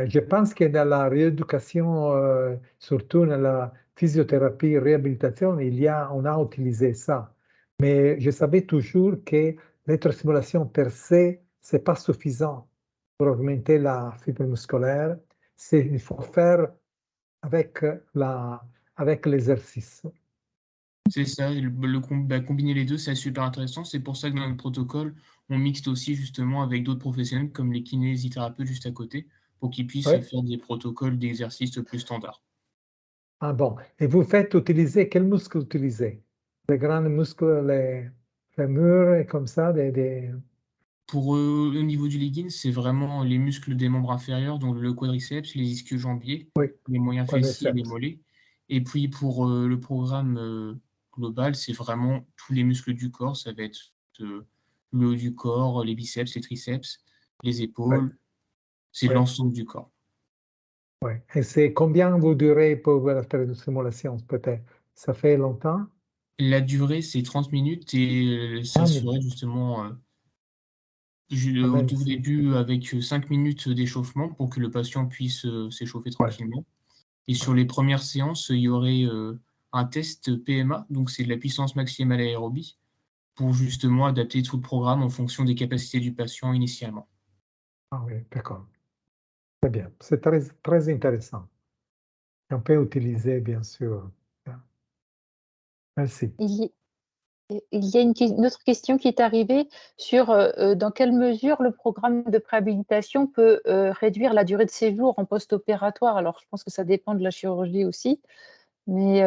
Je pense que dans la rééducation, surtout dans la physiothérapie, réhabilitation, on a utilisé ça. Mais je savais toujours que l'électrostimulation per se, c'est pas suffisant pour augmenter la fibre musculaire. Il faut faire avec avec l'exercice. C'est ça, combiner les 2, c'est super intéressant. C'est pour ça que dans notre protocole, on mixte aussi justement avec d'autres professionnels comme les kinésithérapeutes juste à côté, pour qu'ils puissent Ouais. faire des protocoles d'exercices plus standards. Ah bon. Et vous faites utiliser, quel muscle utilisez? Les grands muscles, les fémurs et comme ça, Pour, au niveau du legging, c'est vraiment les muscles des membres inférieurs, donc le quadriceps, les ischio-jambiers, oui, les moyens fessiers et les quadriceps. mollets. Et puis pour, le programme, global, c'est vraiment tous les muscles du corps. Ça va être, le haut du corps, les biceps, les triceps, les Oui, épaules, c'est oui, l'ensemble du corps. oui. Et c'est combien vous durez pour la simulation, peut-être? Ça fait longtemps? La durée, c'est 30 minutes et ça Ah, mais serait justement, quand au même, tout début avec, 5 minutes d'échauffement pour que le patient puisse, s'échauffer ouais, tranquillement. Et ouais. sur les premières séances, il y aurait, un test PMA, donc c'est de la puissance maximale aérobie, pour justement adapter tout le programme en fonction des capacités du patient initialement. Ah oui, d'accord. Très bien. C'est très, très intéressant. On peut utiliser, bien sûr. Merci. Il y a une autre question qui est arrivée sur dans quelle mesure le programme de préhabilitation peut réduire la durée de séjour en post-opératoire. Alors, je pense que ça dépend de la chirurgie aussi, mais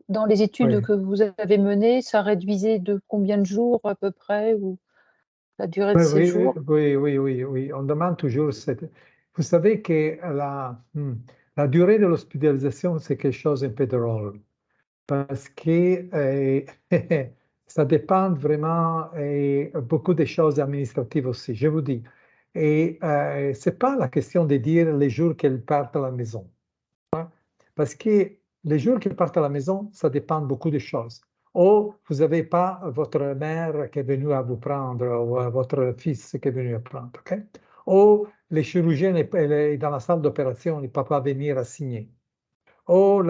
dans les études Oui. que vous avez menées, ça réduisait de combien de jours à peu près, ou la durée de séjour? Oui. On demande toujours cette... Vous savez que la durée de l'hospitalisation, c'est quelque chose un peu drôle. Parce que ça dépend vraiment beaucoup des choses administratives aussi, je vous dis. Et c'est pas la question de dire les jours qu'elles partent à la maison. Parce que les jours qu'elles partent à la maison, ça dépend beaucoup de choses. Ou vous n'avez pas votre mère qui est venue à vous prendre, ou votre fils qui est venu à prendre. Okay? Ou les chirurgiens dans la salle d'opération, il ne peut pas venir à signer. Ou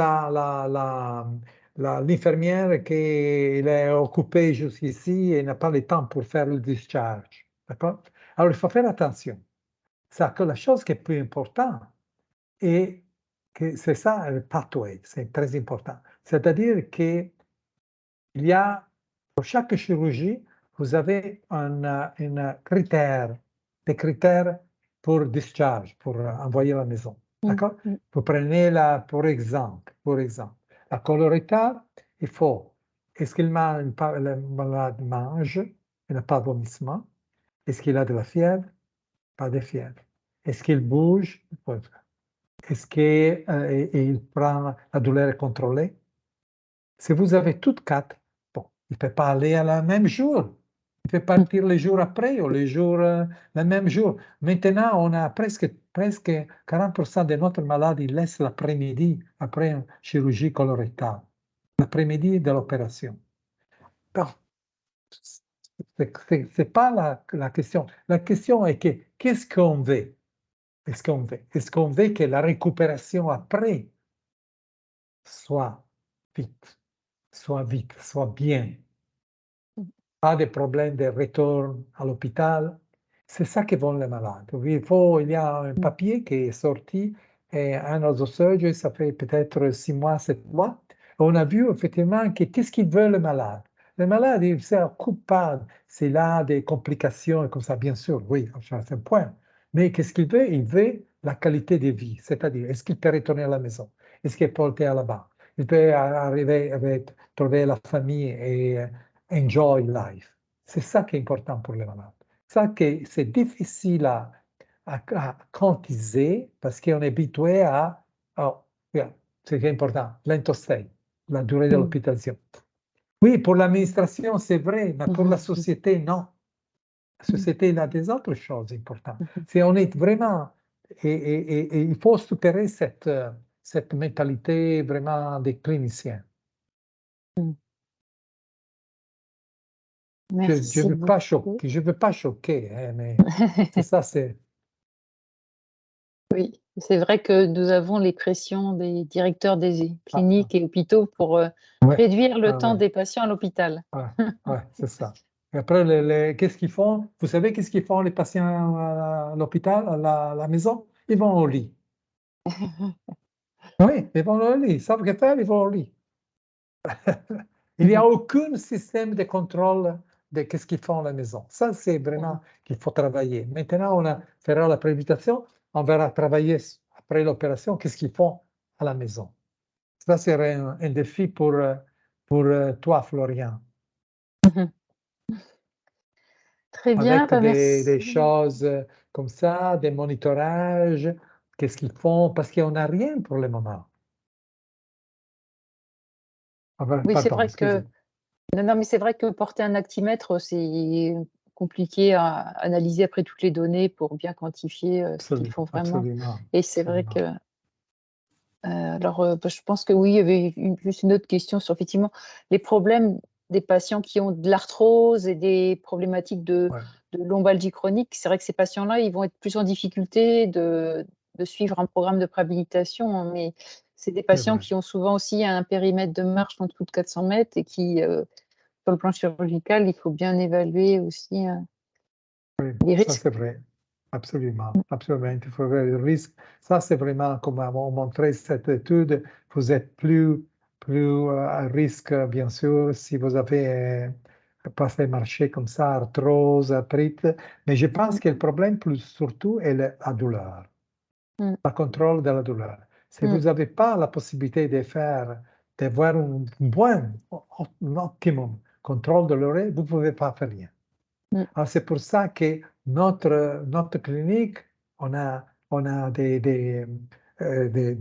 l'infirmière qui est occupée jusqu'ici et n'a pas le temps pour faire le discharge. D'accord? Alors, il faut faire attention. Ça, que la chose qui est plus importante, et que c'est ça le pathway, c'est très important. C'est-à-dire qu'il y a, pour chaque chirurgie, vous avez des critères pour discharge, pour envoyer à la maison. D'accord? Vous prenez pour exemple, la colorectale, il faut, est-ce que le malade mange, il n'a pas de vomissement? Est-ce qu'il a de la fièvre? Pas de fièvre. Est-ce qu'il bouge? Est-ce qu'il prend la douleur contrôlée? Si vous avez toutes quatre, bon, il ne peut pas aller à la même jour. Il peut partir les jours après ou le même jour. Maintenant, on a presque 40% de notre malade, ils laissent l'après-midi après une chirurgie colorectale. L'après-midi de l'opération. Bon, c'est pas la question. La question est que qu'est-ce qu'on veut? Est-ce qu'on veut que la récupération après soit vite, soit bien? Pas de problème de retour à l'hôpital. C'est ça que veulent les malades. Il y a un papier qui est sorti, un surgery, ça fait peut-être 6 mois, 7 mois. On a vu effectivement qu'est-ce qu'ils veulent les malades. Les malades, ils ne s'occupent pas s'il a des complications et comme ça, bien sûr, oui, c'est un point. Mais qu'est-ce qu'il veut? Il veut la qualité de vie, c'est-à-dire, est-ce qu'il peut retourner à la maison? Est-ce qu'il peut aller à la banque? Il peut arriver à trouver la famille et enjoy life. C'est ça qui est important pour les malades. Ça que c'est difficile à quantiser parce qu'on est habitué à, c'est important, length of stay, la durée de l'hospitalisation. Oui, pour l'administration, c'est vrai, mais pour la société, non. La société, il a des autres choses importantes. Si on est vraiment, et il faut supérer cette mentalité vraiment des cliniciens. Merci Je beaucoup. ne veux pas choquer, mais c'est ça, c'est... Oui, c'est vrai que nous avons les pressions des directeurs des cliniques et hôpitaux pour Ouais. réduire le temps Ouais. des patients à l'hôpital. Ouais, c'est ça. Et après, qu'est-ce qu'ils font? Vous savez qu'est-ce qu'ils font les patients à l'hôpital, à la maison? Ils vont au lit. Oui, ils vont au lit. Ils savent que faire, ils vont au lit. Il n'y a aucun système de contrôle de qu'est-ce qu'ils font à la maison. Ça, c'est vraiment qu'il faut travailler. Maintenant, on fera la prévision, on verra travailler après l'opération, qu'est-ce qu'ils font à la maison. Ça serait un défi pour toi, Florian. Très bien, Avec des merci. choses comme ça, des monitorages, qu'est-ce qu'ils font, parce qu'on n'a rien pour le moment. Oui, c'est Pardon, vrai que excusez. non, mais c'est vrai que porter un actimètre, c'est compliqué à analyser après toutes les données pour bien quantifier ce qu'ils font vraiment. Absolument. Et c'est vrai que alors, je pense que oui, il y avait juste une autre question sur effectivement les problèmes des patients qui ont de l'arthrose et des problématiques de Ouais, lombalgie chronique. C'est vrai que ces patients-là, ils vont être plus en difficulté de suivre un programme de préhabilitation, hein, mais c'est des c'est patients vrai. qui ont souvent aussi un périmètre de marche en dessous de 400 mètres et qui, sur le plan chirurgical, il faut bien évaluer aussi Oui, les ça risques. c'est vrai. Absolument, absolument. Il faut voir le risque. Ça, c'est vraiment, comme avons montré cette étude, vous êtes plus plus à risque, bien sûr, si vous avez passé marché comme ça, arthrose, arthrite. Mais je pense que le problème, plus surtout, est la douleur, le contrôle de la douleur. Si vous n'avez pas la possibilité d'avoir un optimum contrôle de l'oreille, vous ne pouvez pas faire rien. Alors, c'est pour ça que notre clinique, on a des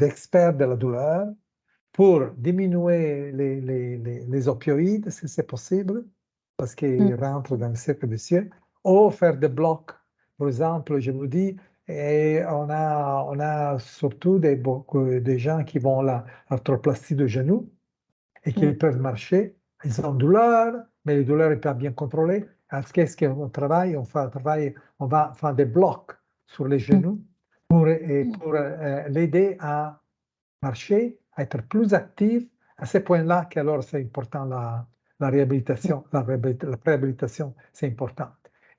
experts de la douleur pour diminuer les opioïdes, si c'est possible, parce qu'ils rentrent dans le cercle vicieux, ou faire des blocs. Par exemple, je vous dis, et on a surtout des gens qui vont à l'arthroplastie de genou et qui peuvent marcher. Ils ont douleur, mais les douleurs ne sont pas bien contrôlées. Alors, qu'est-ce qu'on travaille? On va faire des blocs sur les genoux pour l'aider à marcher, à être plus actif. À ce point-là, qu'alors c'est important la réhabilitation. La réhabilitation, c'est important.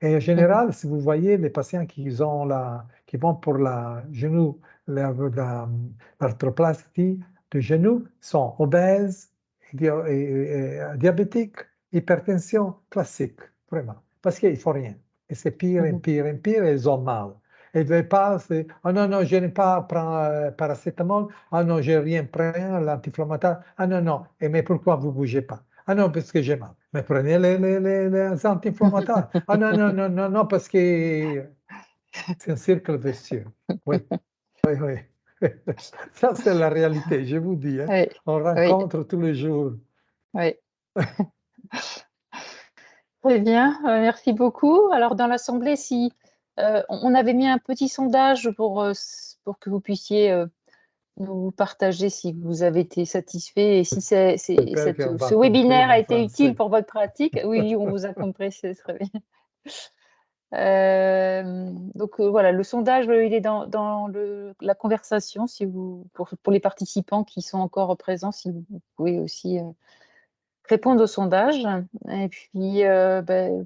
Et en général, si vous voyez les patients qui vont pour la genou, l'arthroplastie de genou, sont obèses, diabétiques, hypertension classique, vraiment. Parce qu'il ne faut rien. Et c'est pire et pire et pire, et ils ont mal. Et ne pas, oh non, non, je n'ai pas pris paracétamol, ah non, je n'ai rien pris, l'anti-inflammatoire, ah non, non, et mais pourquoi vous ne bougez pas? Ah non, parce que j'ai mal. Mais prenez les anti-inflammatoires. Ah non, non, non, non, non, parce que c'est un cercle vicieux. Oui, oui, oui. Ça, c'est la réalité, je vous dis. Hein. Oui, On rencontre tous les jours. oui. Très bien, merci beaucoup. Alors, dans l'Assemblée, si on avait mis un petit sondage pour que vous puissiez nous partager si vous avez été satisfait et si ce webinaire a été utile pour votre pratique. Oui, on vous a compris, c'est très bien. Donc voilà, le sondage, il est dans la conversation. Si pour les participants qui sont encore présents, si vous pouvez aussi répondre au sondage. Et puis,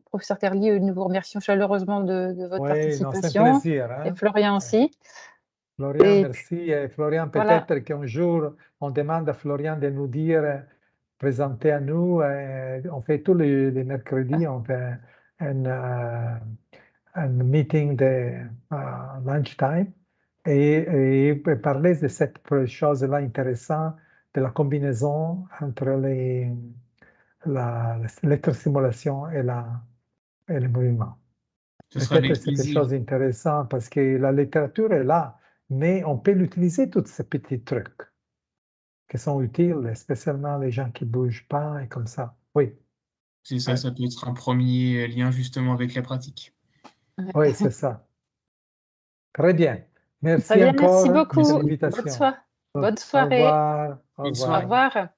professeur Carli, nous vous remercions chaleureusement de votre participation. Non, c'est un plaisir. Hein? Et Florian aussi. Florian, merci. Et Florian, peut-être qu'un jour, on demande à Florian de nous dire, présenter à nous. On fait tous les mercredis, on fait un meeting de lunchtime et parler de cette chose-là intéressante, de la combinaison entre l'électrostimulation et le mouvement. Peut-être c'est quelque chose d'intéressant parce que la littérature est là, mais on peut l'utiliser, tous ces petits trucs qui sont utiles, spécialement les gens qui ne bougent pas et comme ça. Oui. C'est ça, ça peut être un premier lien justement avec la pratique. Oui, c'est ça. Très bien. Merci Très bien, encore merci beaucoup. de l'invitation. Bonne soirée. Au revoir. Au revoir. Au revoir.